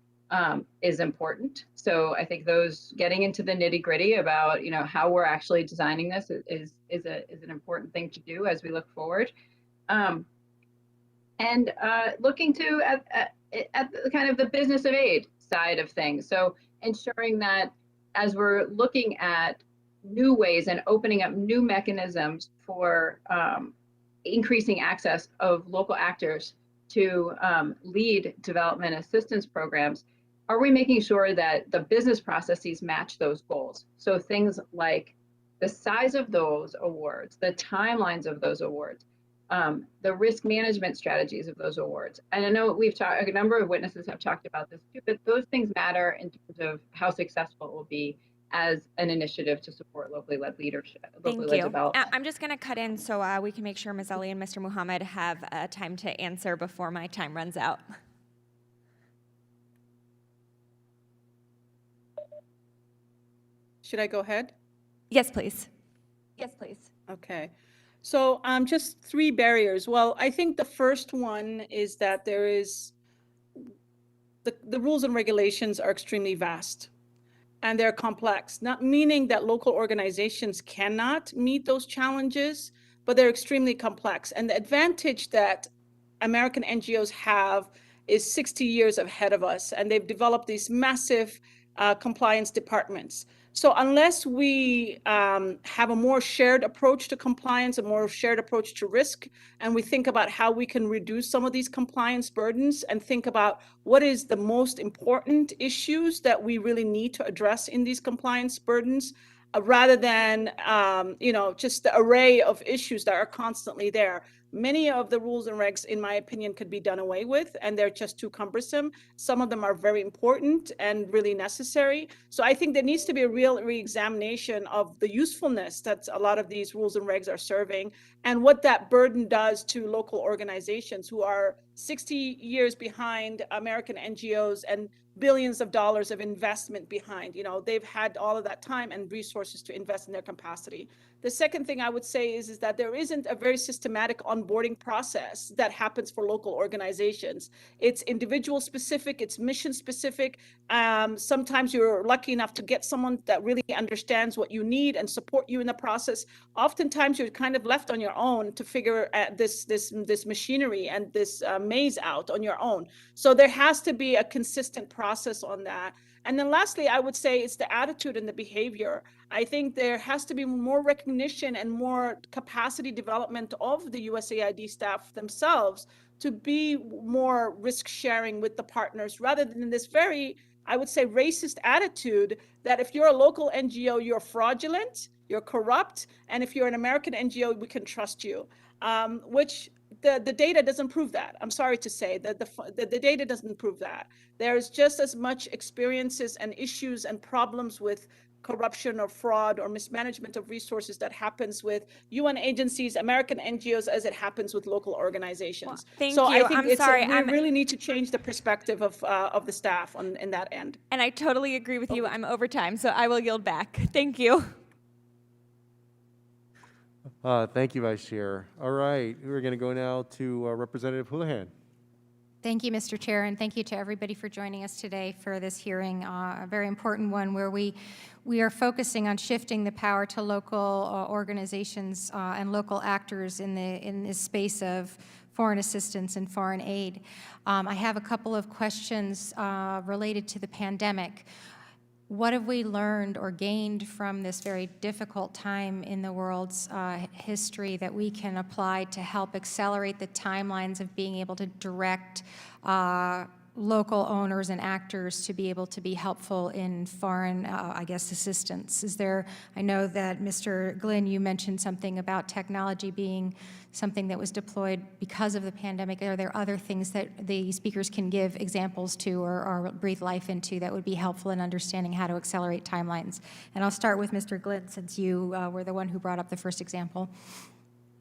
is important. So I think those getting into the nitty gritty about how we're actually designing this is an important thing to do as we look forward. And looking to at the kind of the business of aid side of things. So ensuring that as we're looking at new ways and opening up new mechanisms for increasing access of local actors to lead development assistance programs, are we making sure that the business processes match those goals? So things like the size of those awards, the timelines of those awards, the risk management strategies of those awards. And I know we've talked, a number of witnesses have talked about this too, but those things matter in terms of how successful it will be as an initiative to support locally led leadership, locally Thank led you. development. I'm just going to cut in so we can make sure Ms. Ali and Mr. Mohamed have time to answer before my time runs out. Should I go ahead? Yes, please. Yes, please. Okay. So just 3 barriers. Well, I think the first one is that there is the rules and regulations are extremely vast and they're complex, not meaning that local organizations cannot meet those challenges, but they're extremely complex. And the advantage that American NGOs have is 60 years ahead of us, and they've developed these massive compliance departments. So unless we have a more shared approach to compliance, a more shared approach to risk, and we think about how we can reduce some of these compliance burdens and think about what is the most important issues that we really need to address in these compliance burdens, rather than just the array of issues that are constantly there. Many of the rules and regs, in my opinion, could be done away with, and they're just too cumbersome. Some of them are very important and really necessary. So I think there needs to be a real re-examination of the usefulness that a lot of these rules and regs are serving, and what that burden does to local organizations who are 60 years behind American NGOs and billions of dollars of investment behind. They've had all of that time and resources to invest in their capacity. The second thing I would say is that there isn't a very systematic onboarding process that happens for local organizations. It's individual specific, it's mission specific. Sometimes you're lucky enough to get someone that really understands what you need and support you in the process. Oftentimes you're kind of left on your own to figure this machinery and this maze out on your own. So there has to be a consistent process on that. And then lastly, I would say it's the attitude and the behavior. I think there has to be more recognition and more capacity development of the USAID staff themselves to be more risk sharing with the partners, rather than this very, I would say, racist attitude that if you're a local NGO, you're fraudulent, you're corrupt, and if you're an American NGO, we can trust you, which the data doesn't prove that. I'm sorry to say that the data doesn't prove that. There's just as much experiences and issues and problems with corruption or fraud or mismanagement of resources that happens with UN agencies, American NGOs, as it happens with local organizations. Well, thank so you. I think I'm sorry. we really need to change the perspective of the staff in that end. And I totally agree with you. I'm over time, so I will yield back. Thank you. Thank you, Vice Chair. All right, we're going to go now to Representative Houlihan. Thank you, Mr. Chair, and thank you to everybody for joining us today for this hearing, a very important one where we are focusing on shifting the power to local organizations and local actors in this space of foreign assistance and foreign aid. I have a couple of questions related to the pandemic. What have we learned or gained from this very difficult time in the world's history that we can apply to help accelerate the timelines of being able to direct local owners and actors to be able to be helpful in foreign, assistance? I know that Mr. Glin, you mentioned something about technology being something that was deployed because of the pandemic. Are there other things that the speakers can give examples to or breathe life into that would be helpful in understanding how to accelerate timelines? And I'll start with Mr. Glin, since you were the one who brought up the first example.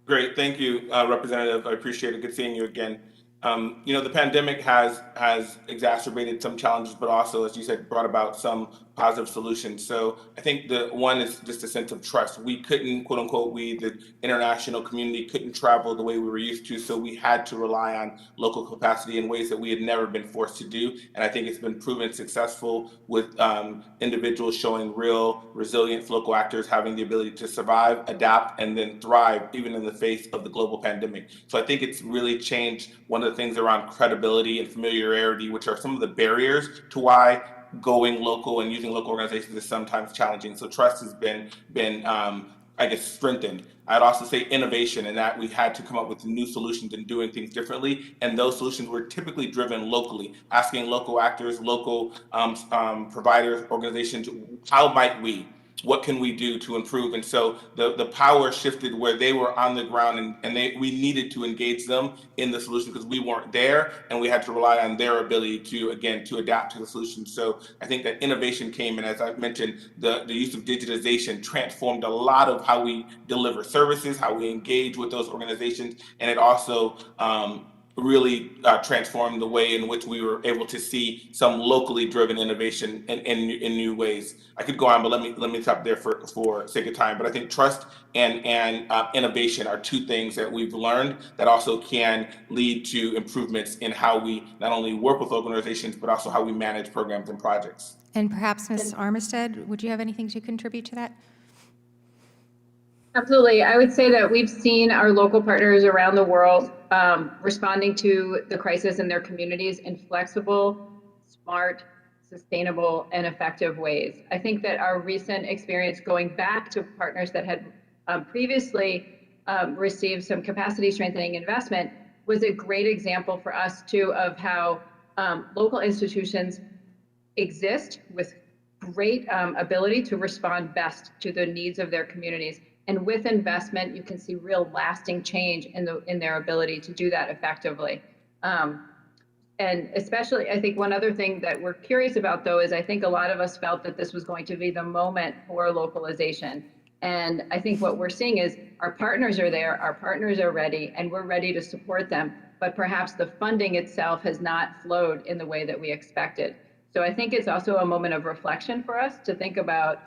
Great, thank you, Representative. I appreciate it. Good seeing you again. The pandemic has exacerbated some challenges, but also, as you said, brought about some positive solutions. So I think the one is just a sense of trust. We couldn't, quote unquote, the international community couldn't travel the way we were used to. So we had to rely on local capacity in ways that we had never been forced to do. And I think it's been proven successful with individuals showing real resilience, local actors having the ability to survive, adapt, and then thrive even in the face of the global pandemic. So I think it's really changed one of the things around credibility and familiarity, which are some of the barriers to why going local and using local organizations is sometimes challenging. So trust has been strengthened. I'd also say innovation, in that we had to come up with new solutions and doing things differently. And those solutions were typically driven locally, asking local actors, local providers, organizations, how might we? what can we do to improve? And so the power shifted where they were on the ground, and we needed to engage them in the solution because we weren't there, and we had to rely on their ability to, again, to adapt to the solution. So I think that innovation came, and as I mentioned, the use of digitization transformed a lot of how we deliver services, how we engage with those organizations, and it also really transformed the way in which we were able to see some locally driven innovation in new ways. I could go on, but let me stop there for sake of time. But I think trust and innovation are two things that we've learned that also can lead to improvements in how we not only work with organizations, but also how we manage programs and projects. And perhaps Ms. Armistead, would you have anything to contribute to that? Absolutely. I would say that we've seen our local partners around the world responding to the crisis in their communities in flexible, smart, sustainable, and effective ways. I think that our recent experience going back to partners that had previously received some capacity strengthening investment was a great example for us too of how local institutions exist with great ability to respond best to the needs of their communities. And with investment, you can see real lasting change in their ability to do that effectively. And especially, I think one other thing that we're curious about, though, is I think a lot of us felt that this was going to be the moment for localization. And I think what we're seeing is our partners are there, our partners are ready, and we're ready to support them. But perhaps the funding itself has not flowed in the way that we expected. So I think it's also a moment of reflection for us to think about,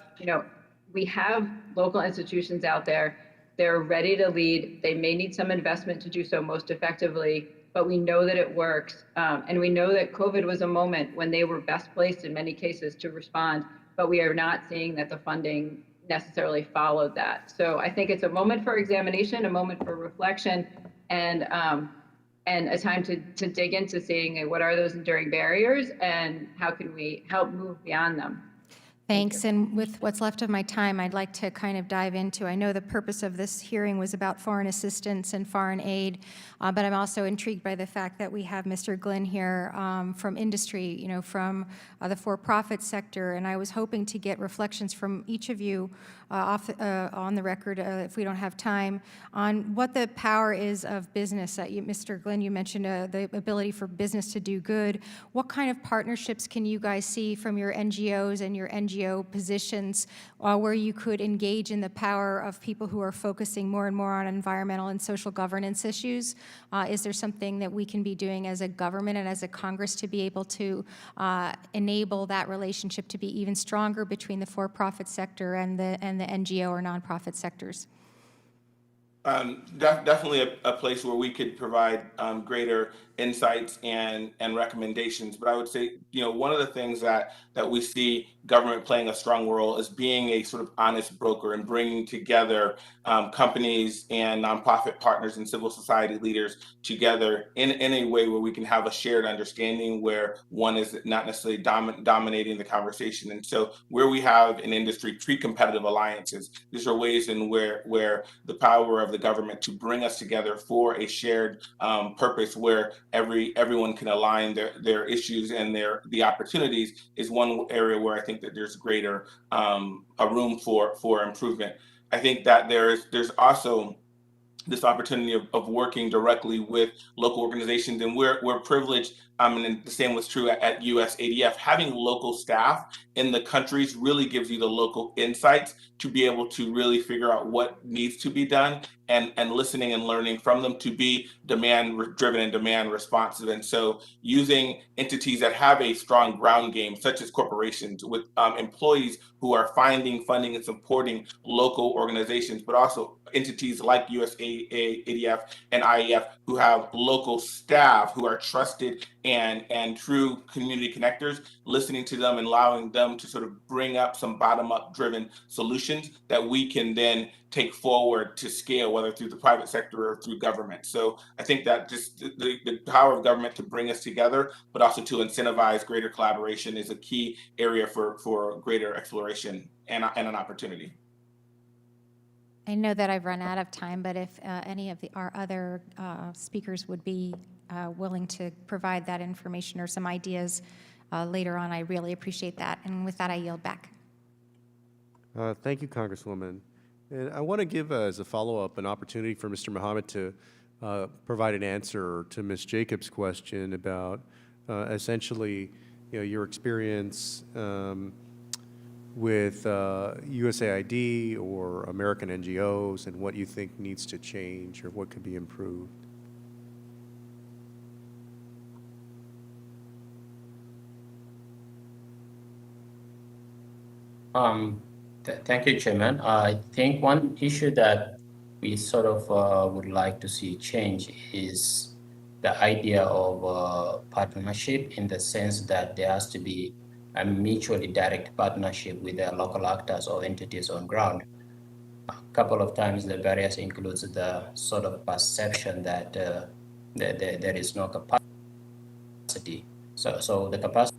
we have local institutions out there, they're ready to lead, they may need some investment to do so most effectively, but we know that it works. And we know that COVID was a moment when they were best placed in many cases to respond, but we are not seeing that the funding necessarily followed that. So I think it's a moment for examination, a moment for reflection, and a time to dig into seeing what are those enduring barriers and how can we help move beyond them. Thanks. And with what's left of my time, I'd like to kind of dive into, I know the purpose of this hearing was about foreign assistance and foreign aid, but I'm also intrigued by the fact that we have Mr. Glin here from industry, from the for-profit sector, and I was hoping to get reflections from each of you on the record, if we don't have time, on what the power is of business. Mr. Glin, you mentioned the ability for business to do good. What kind of partnerships can you guys see from your NGOs and your NGO positions where you could engage in the power of people who are focusing more and more on environmental and social governance issues? Is there something that we can be doing as a government and as a Congress to be able to enable that relationship to be even stronger between the for-profit sector and the NGO or nonprofit sectors? Definitely a place where we could provide greater insights and recommendations. But I would say, one of the things that we see government playing a strong role is being a sort of honest broker and bringing together companies and nonprofit partners and civil society leaders together in a way where we can have a shared understanding where one is not necessarily dominating the conversation. And so where we have in industry pre-competitive alliances, these are ways in where the power of the government to bring us together for a shared purpose where everyone can align their issues and the opportunities is one area where I think that there's greater a room for improvement. I think that there's also this opportunity of working directly with local organizations, and we're privileged. And the same was true at USADF. Having local staff in the countries really gives you the local insights to be able to really figure out what needs to be done and listening and learning from them to be demand driven and demand responsive. And so using entities that have a strong ground game, such as corporations with employees who are finding funding and supporting local organizations, but also entities like USADF and IEF who have local staff who are trusted and true community connectors, listening to them and allowing them to sort of bring up some bottom-up driven solutions that we can then take forward to scale, whether through the private sector or through government. So I think that just the power of government to bring us together, but also to incentivize greater collaboration is a key area for greater exploration and an opportunity. I know that I've run out of time, but if any of our other speakers would be willing to provide that information or some ideas later on, I really appreciate that. And with that, I yield back. Thank you, Congresswoman. And I want to give, as a follow-up, an opportunity for Mr. Mohamed to provide an answer to Ms. Jacobs' question about essentially, your experience with USAID or American NGOs and what you think needs to change or what could be improved. Thank you, Chairman. I think one issue that we sort of would like to see change is the idea of partnership, in the sense that there has to be a mutually direct partnership with the local actors or entities on ground. A couple of times the barriers includes the sort of perception that there is no capacity. So the capacity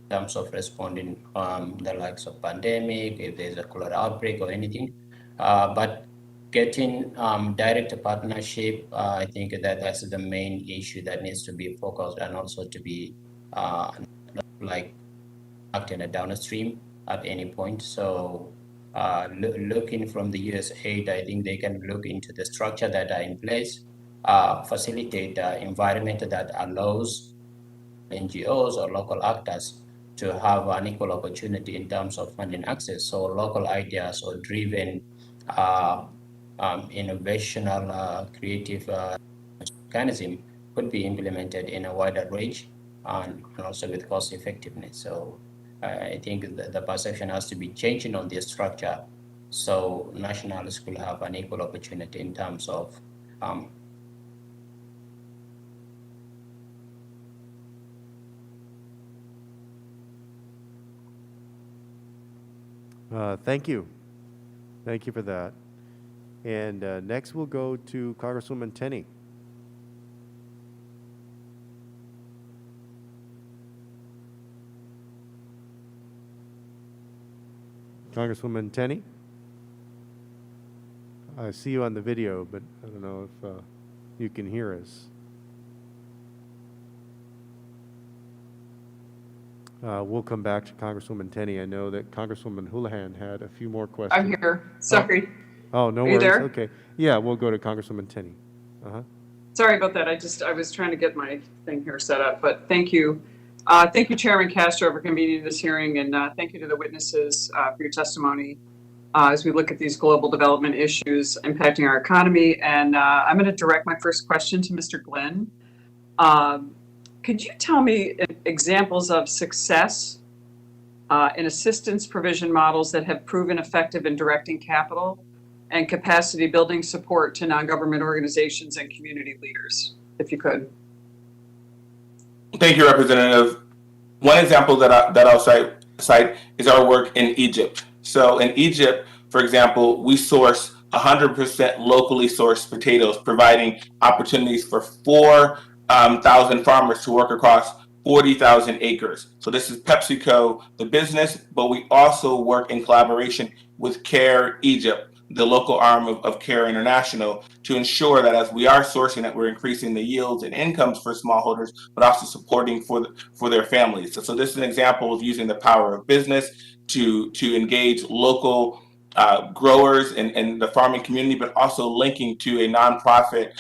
in terms of responding the likes of pandemic, if there's a cholera outbreak or anything, but getting direct partnership, I think that's the main issue that needs to be focused, and also to be like acting a downstream at any point. So looking from the USAID, I think they can look into the structure that are in place, facilitate the environment that allows NGOs or local actors to have an equal opportunity in terms of funding access. So local ideas or driven innovational creative mechanism could be implemented in a wider range and also with cost effectiveness. So I think the perception has to be changing on this structure, so nationals could have an equal opportunity in terms of Thank you. Thank you for that. And next we'll go to Congresswoman Tenney. Congresswoman Tenney? I see you on the video, but I don't know if you can hear us. We'll come back to Congresswoman Tenney. I know that Congresswoman Houlihan had a few more questions. I'm here. Sorry. Oh, no Are you worries. there? Okay. Yeah, we'll go to Congresswoman Tenney. Sorry about that. I was trying to get my thing here set up, but thank you. Thank you, Chairman Castro, for convening this hearing, and thank you to the witnesses for your testimony as we look at these global development issues impacting our economy. And I'm going to direct my first question to Mr. Glin. Could you tell me examples of success in assistance provision models that have proven effective in directing capital and capacity building support to non-government organizations and community leaders, if you could? Thank you, Representative. One example that I'll cite is our work in Egypt. So in Egypt, for example, we source 100% locally sourced potatoes, providing opportunities for 4,000 farmers to work across 40,000 acres. So this is PepsiCo, the business, but we also work in collaboration with CARE Egypt, the local arm of CARE International, to ensure that as we are sourcing, that we're increasing the yields and incomes for smallholders, but also supporting for their families. So this is an example of using the power of business to engage local growers and the farming community, but also linking to a nonprofit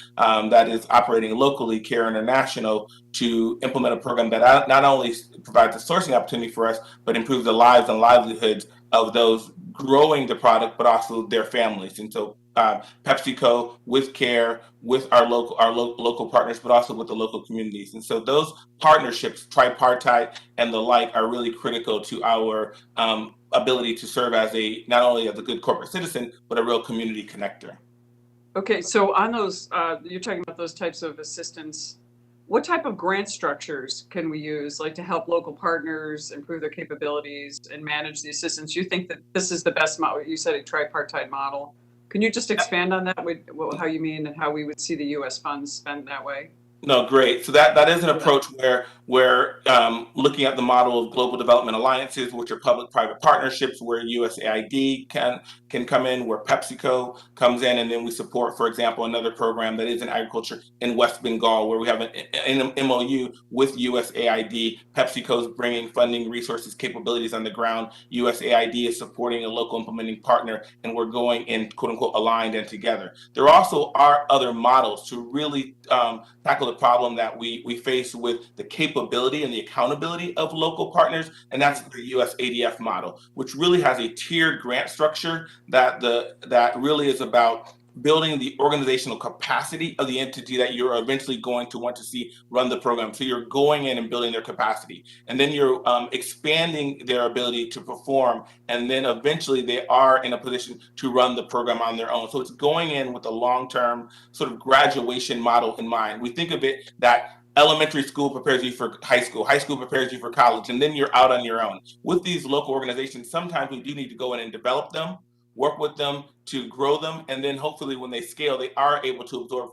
that is operating locally, CARE International, to implement a program that not only provides a sourcing opportunity for us, but improves the lives and livelihoods of those growing the product, but also their families. And so PepsiCo with CARE, with our local partners, but also with the local communities. And so those partnerships, tripartite and the like, are really critical to our ability to serve as not only as a good corporate citizen, but a real community connector. Okay, so on those, you're talking about those types of assistance. What type of grant structures can we use, like to help local partners improve their capabilities and manage the assistance? You think that this is the best model? You said a tripartite model. Can you just expand on that, how you mean, and how we would see the U.S. funds spent that way? No, great. So that is an approach where looking at the model of global development alliances, which are public-private partnerships, where USAID can come in, where PepsiCo comes in, and then we support, for example, another program that is in agriculture in West Bengal, where we have an MOU with USAID. PepsiCo is bringing funding, resources, capabilities on the ground. USAID is supporting a local implementing partner, and we're going in, quote unquote, aligned and together. There also are other models to really tackle the problem that we face with the capability and the accountability of local partners, and that's the US ADF model, which really has a tiered grant structure that really is about building the organizational capacity of the entity that you're eventually going to want to see run the program. So you're going in and building their capacity, and then you're expanding their ability to perform, and then eventually they are in a position to run the program on their own. So it's going in with a long-term sort of graduation model in mind. We think of it that elementary school prepares you for high school prepares you for college, and then you're out on your own. With these local organizations, sometimes we do need to go in and develop them, work with them to grow them, and then hopefully when they scale, they are able to absorb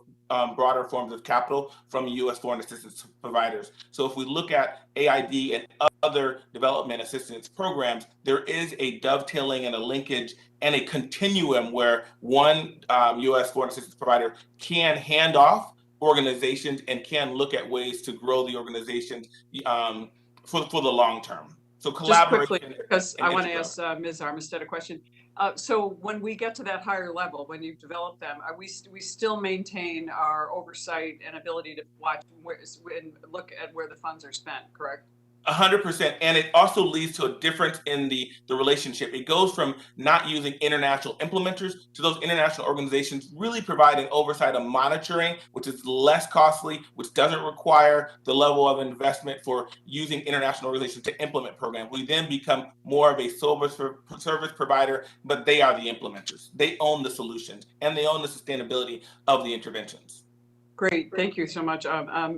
broader forms of capital from U.S. foreign assistance providers. So if we look at AID and other development assistance programs, there is a dovetailing and a linkage and a continuum where one U.S. foreign assistance provider can hand off organizations and can look at ways to grow the organizations for the long term. So collaboration. Just quickly, because I want to ask Ms. Armistead a question. So when we get to that higher level, when you've developed them, we still maintain our oversight and ability to watch and look at where the funds are spent, correct? 100%, and it also leads to a difference in the relationship. It goes from not using international implementers to those international organizations really providing oversight and monitoring, which is less costly, which doesn't require the level of investment for using international organizations to implement programs. We then become more of a service provider, but they are the implementers. They own the solutions and they own the sustainability of the interventions. Great, thank you so much.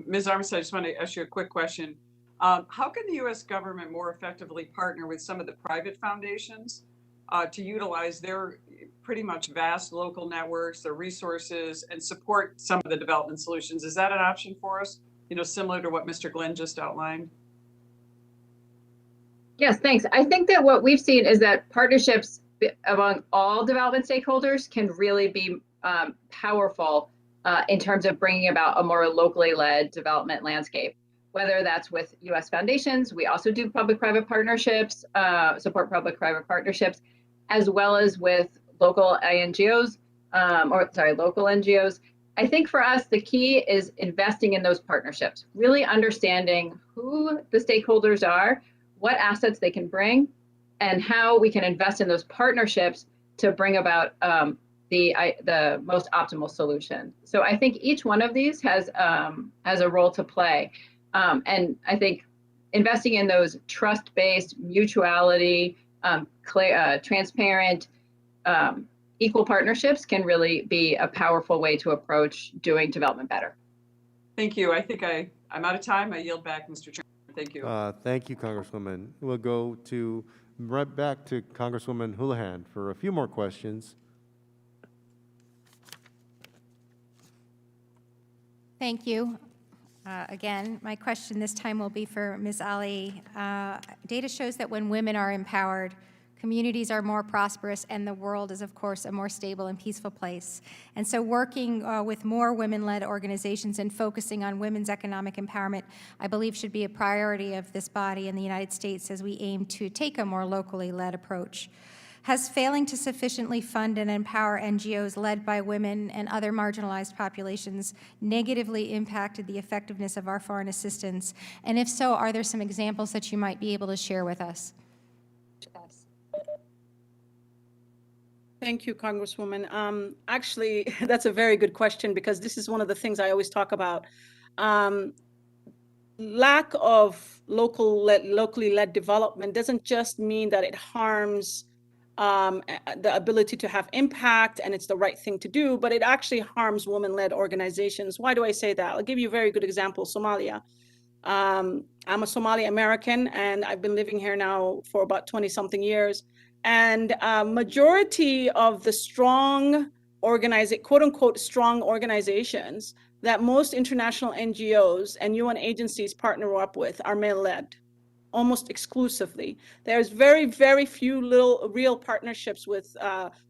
Ms. Armistead, I just want to ask you a quick question. How can the U.S. government more effectively partner with some of the private foundations to utilize their pretty much vast local networks, their resources, and support some of the development solutions? Is that an option for us, similar to what Mr. Glin just outlined? Yes, thanks. I think that what we've seen is that partnerships among all development stakeholders can really be powerful in terms of bringing about a more locally led development landscape. Whether that's with U.S. foundations, we also do public-private partnerships, support public-private partnerships, as well as with local NGOs, local NGOs. I think for us, the key is investing in those partnerships, really understanding who the stakeholders are, what assets they can bring, and how we can invest in those partnerships to bring about the most optimal solution. So I think each one of these has a role to play. And I think investing in those trust-based, mutuality, transparent, equal partnerships can really be a powerful way to approach doing development better. Thank you. I think I'm out of time. I yield back, Mr. Chairman. Thank you. Thank you, Congresswoman. We'll go right back to Congresswoman Houlihan for a few more questions. Thank you. Again, my question this time will be for Ms. Ali. Data shows that when women are empowered, communities are more prosperous, and the world is, of course, a more stable and peaceful place. And so working with more women-led organizations and focusing on women's economic empowerment, I believe, should be a priority of this body in the United States as we aim to take a more locally led approach. Has failing to sufficiently fund and empower NGOs led by women and other marginalized populations negatively impacted the effectiveness of our foreign assistance? And if so, are there some examples that you might be able to share with us? Thank you, Congresswoman. Actually, that's a very good question, because this is one of the things I always talk about. Lack of locally led development doesn't just mean that it harms the ability to have impact and it's the right thing to do, but it actually harms women-led organizations. Why do I say that? I'll give you a very good example, Somalia. I'm a Somali American, and I've been living here now for about 20-something years. And majority of the strong quote-unquote strong organizations that most international NGOs and UN agencies partner up with are male-led, almost exclusively. There's very, very few real partnerships with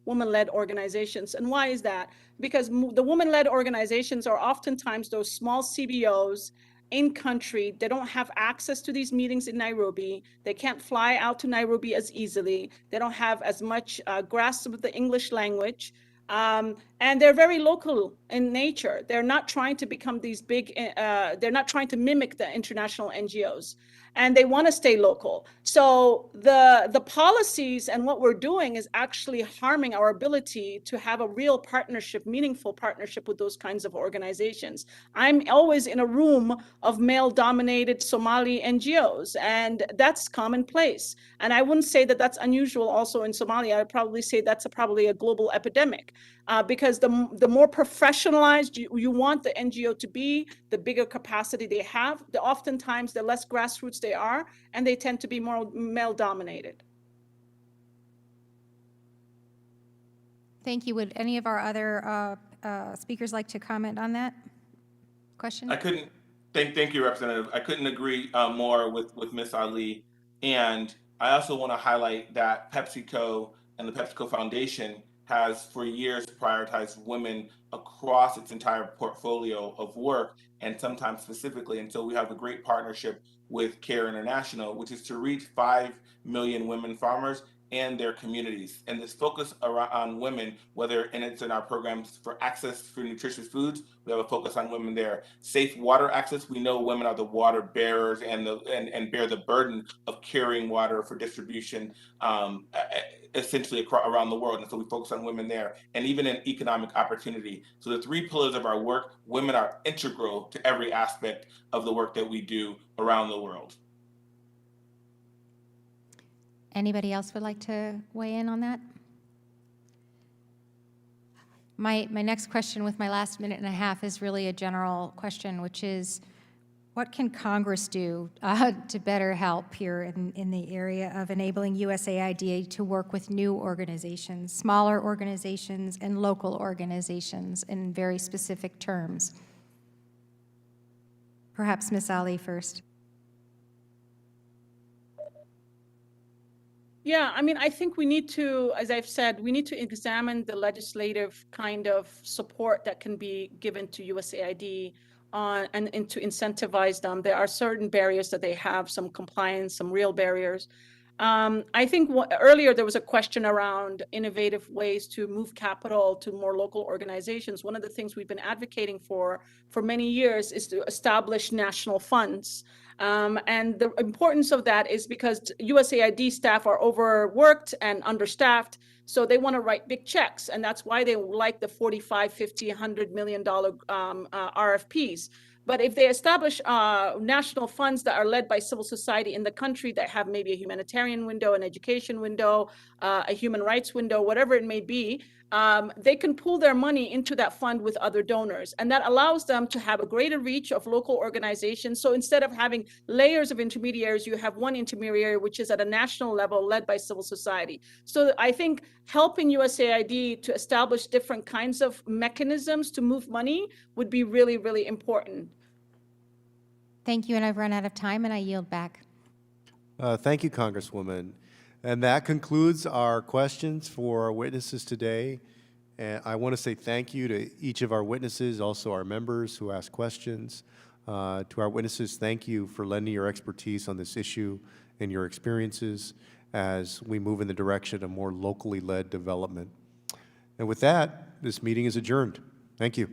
woman-led organizations. And why is that? Because the woman-led organizations are oftentimes those small CBOs in country. They don't have access to these meetings in Nairobi. They can't fly out to Nairobi as easily. They don't have as much grasp of the English language. And they're very local in nature. They're not trying to become these big, they're not trying to mimic the international NGOs. And they want to stay local. So the policies and what we're doing is actually harming our ability to have a real partnership, meaningful partnership with those kinds of organizations. I'm always in a room of male-dominated Somali NGOs, and that's commonplace. And I wouldn't say that that's unusual also in Somalia. I'd probably say that's probably a global epidemic. Because the more professionalized you want the NGO to be, the bigger capacity they have, oftentimes the less grassroots they are, and they tend to be more male-dominated. Thank you. Would any of our other speakers like to comment on that question? I couldn't, thank you, Representative. I couldn't agree more with Ms. Ali. And I also want to highlight that PepsiCo and the PepsiCo Foundation has for years prioritized women across its entire portfolio of work, and sometimes specifically. And so we have a great partnership with CARE International, which is to reach 5 million women farmers and their communities. And this focus on women, whether it's in our programs for access for nutritious foods, we have a focus on women there. Safe water access, we know women are the water bearers and bear the burden of carrying water for distribution essentially around the world. And so we focus on women there, and even in economic opportunity. So the 3 pillars of our work, women are integral to every aspect of the work that we do around the world. Anybody else would like to weigh in on that? My next question with my last minute and a half is really a general question, which is, what can Congress do to better help here in the area of enabling USAID to work with new organizations, smaller organizations, and local organizations in very specific terms? Perhaps Ms. Ali first. Yeah, I mean, I think we need to, as I've said, we need to examine the legislative kind of support that can be given to USAID and to incentivize them. There are certain barriers that they have, some compliance, some real barriers. I think earlier there was a question around innovative ways to move capital to more local organizations. One of the things we've been advocating for many years is to establish national funds. And the importance of that is because USAID staff are overworked and understaffed, so they want to write big checks, and that's why they like the $45, $50, $100 million RFPs. But if they establish national funds that are led by civil society in the country that have maybe a humanitarian window, an education window, a human rights window, whatever it may be, they can pool their money into that fund with other donors. And that allows them to have a greater reach of local organizations. So instead of having layers of intermediaries, you have one intermediary, which is at a national level led by civil society. So I think helping USAID to establish different kinds of mechanisms to move money would be really, really important. Thank you, and I've run out of time, and I yield back. Thank you, Congresswoman. And that concludes our questions for our witnesses today. And I want to say thank you to each of our witnesses, also our members who asked questions. To our witnesses, thank you for lending your expertise on this issue and your experiences as we move in the direction of more locally led development. And with that, this meeting is adjourned. Thank you.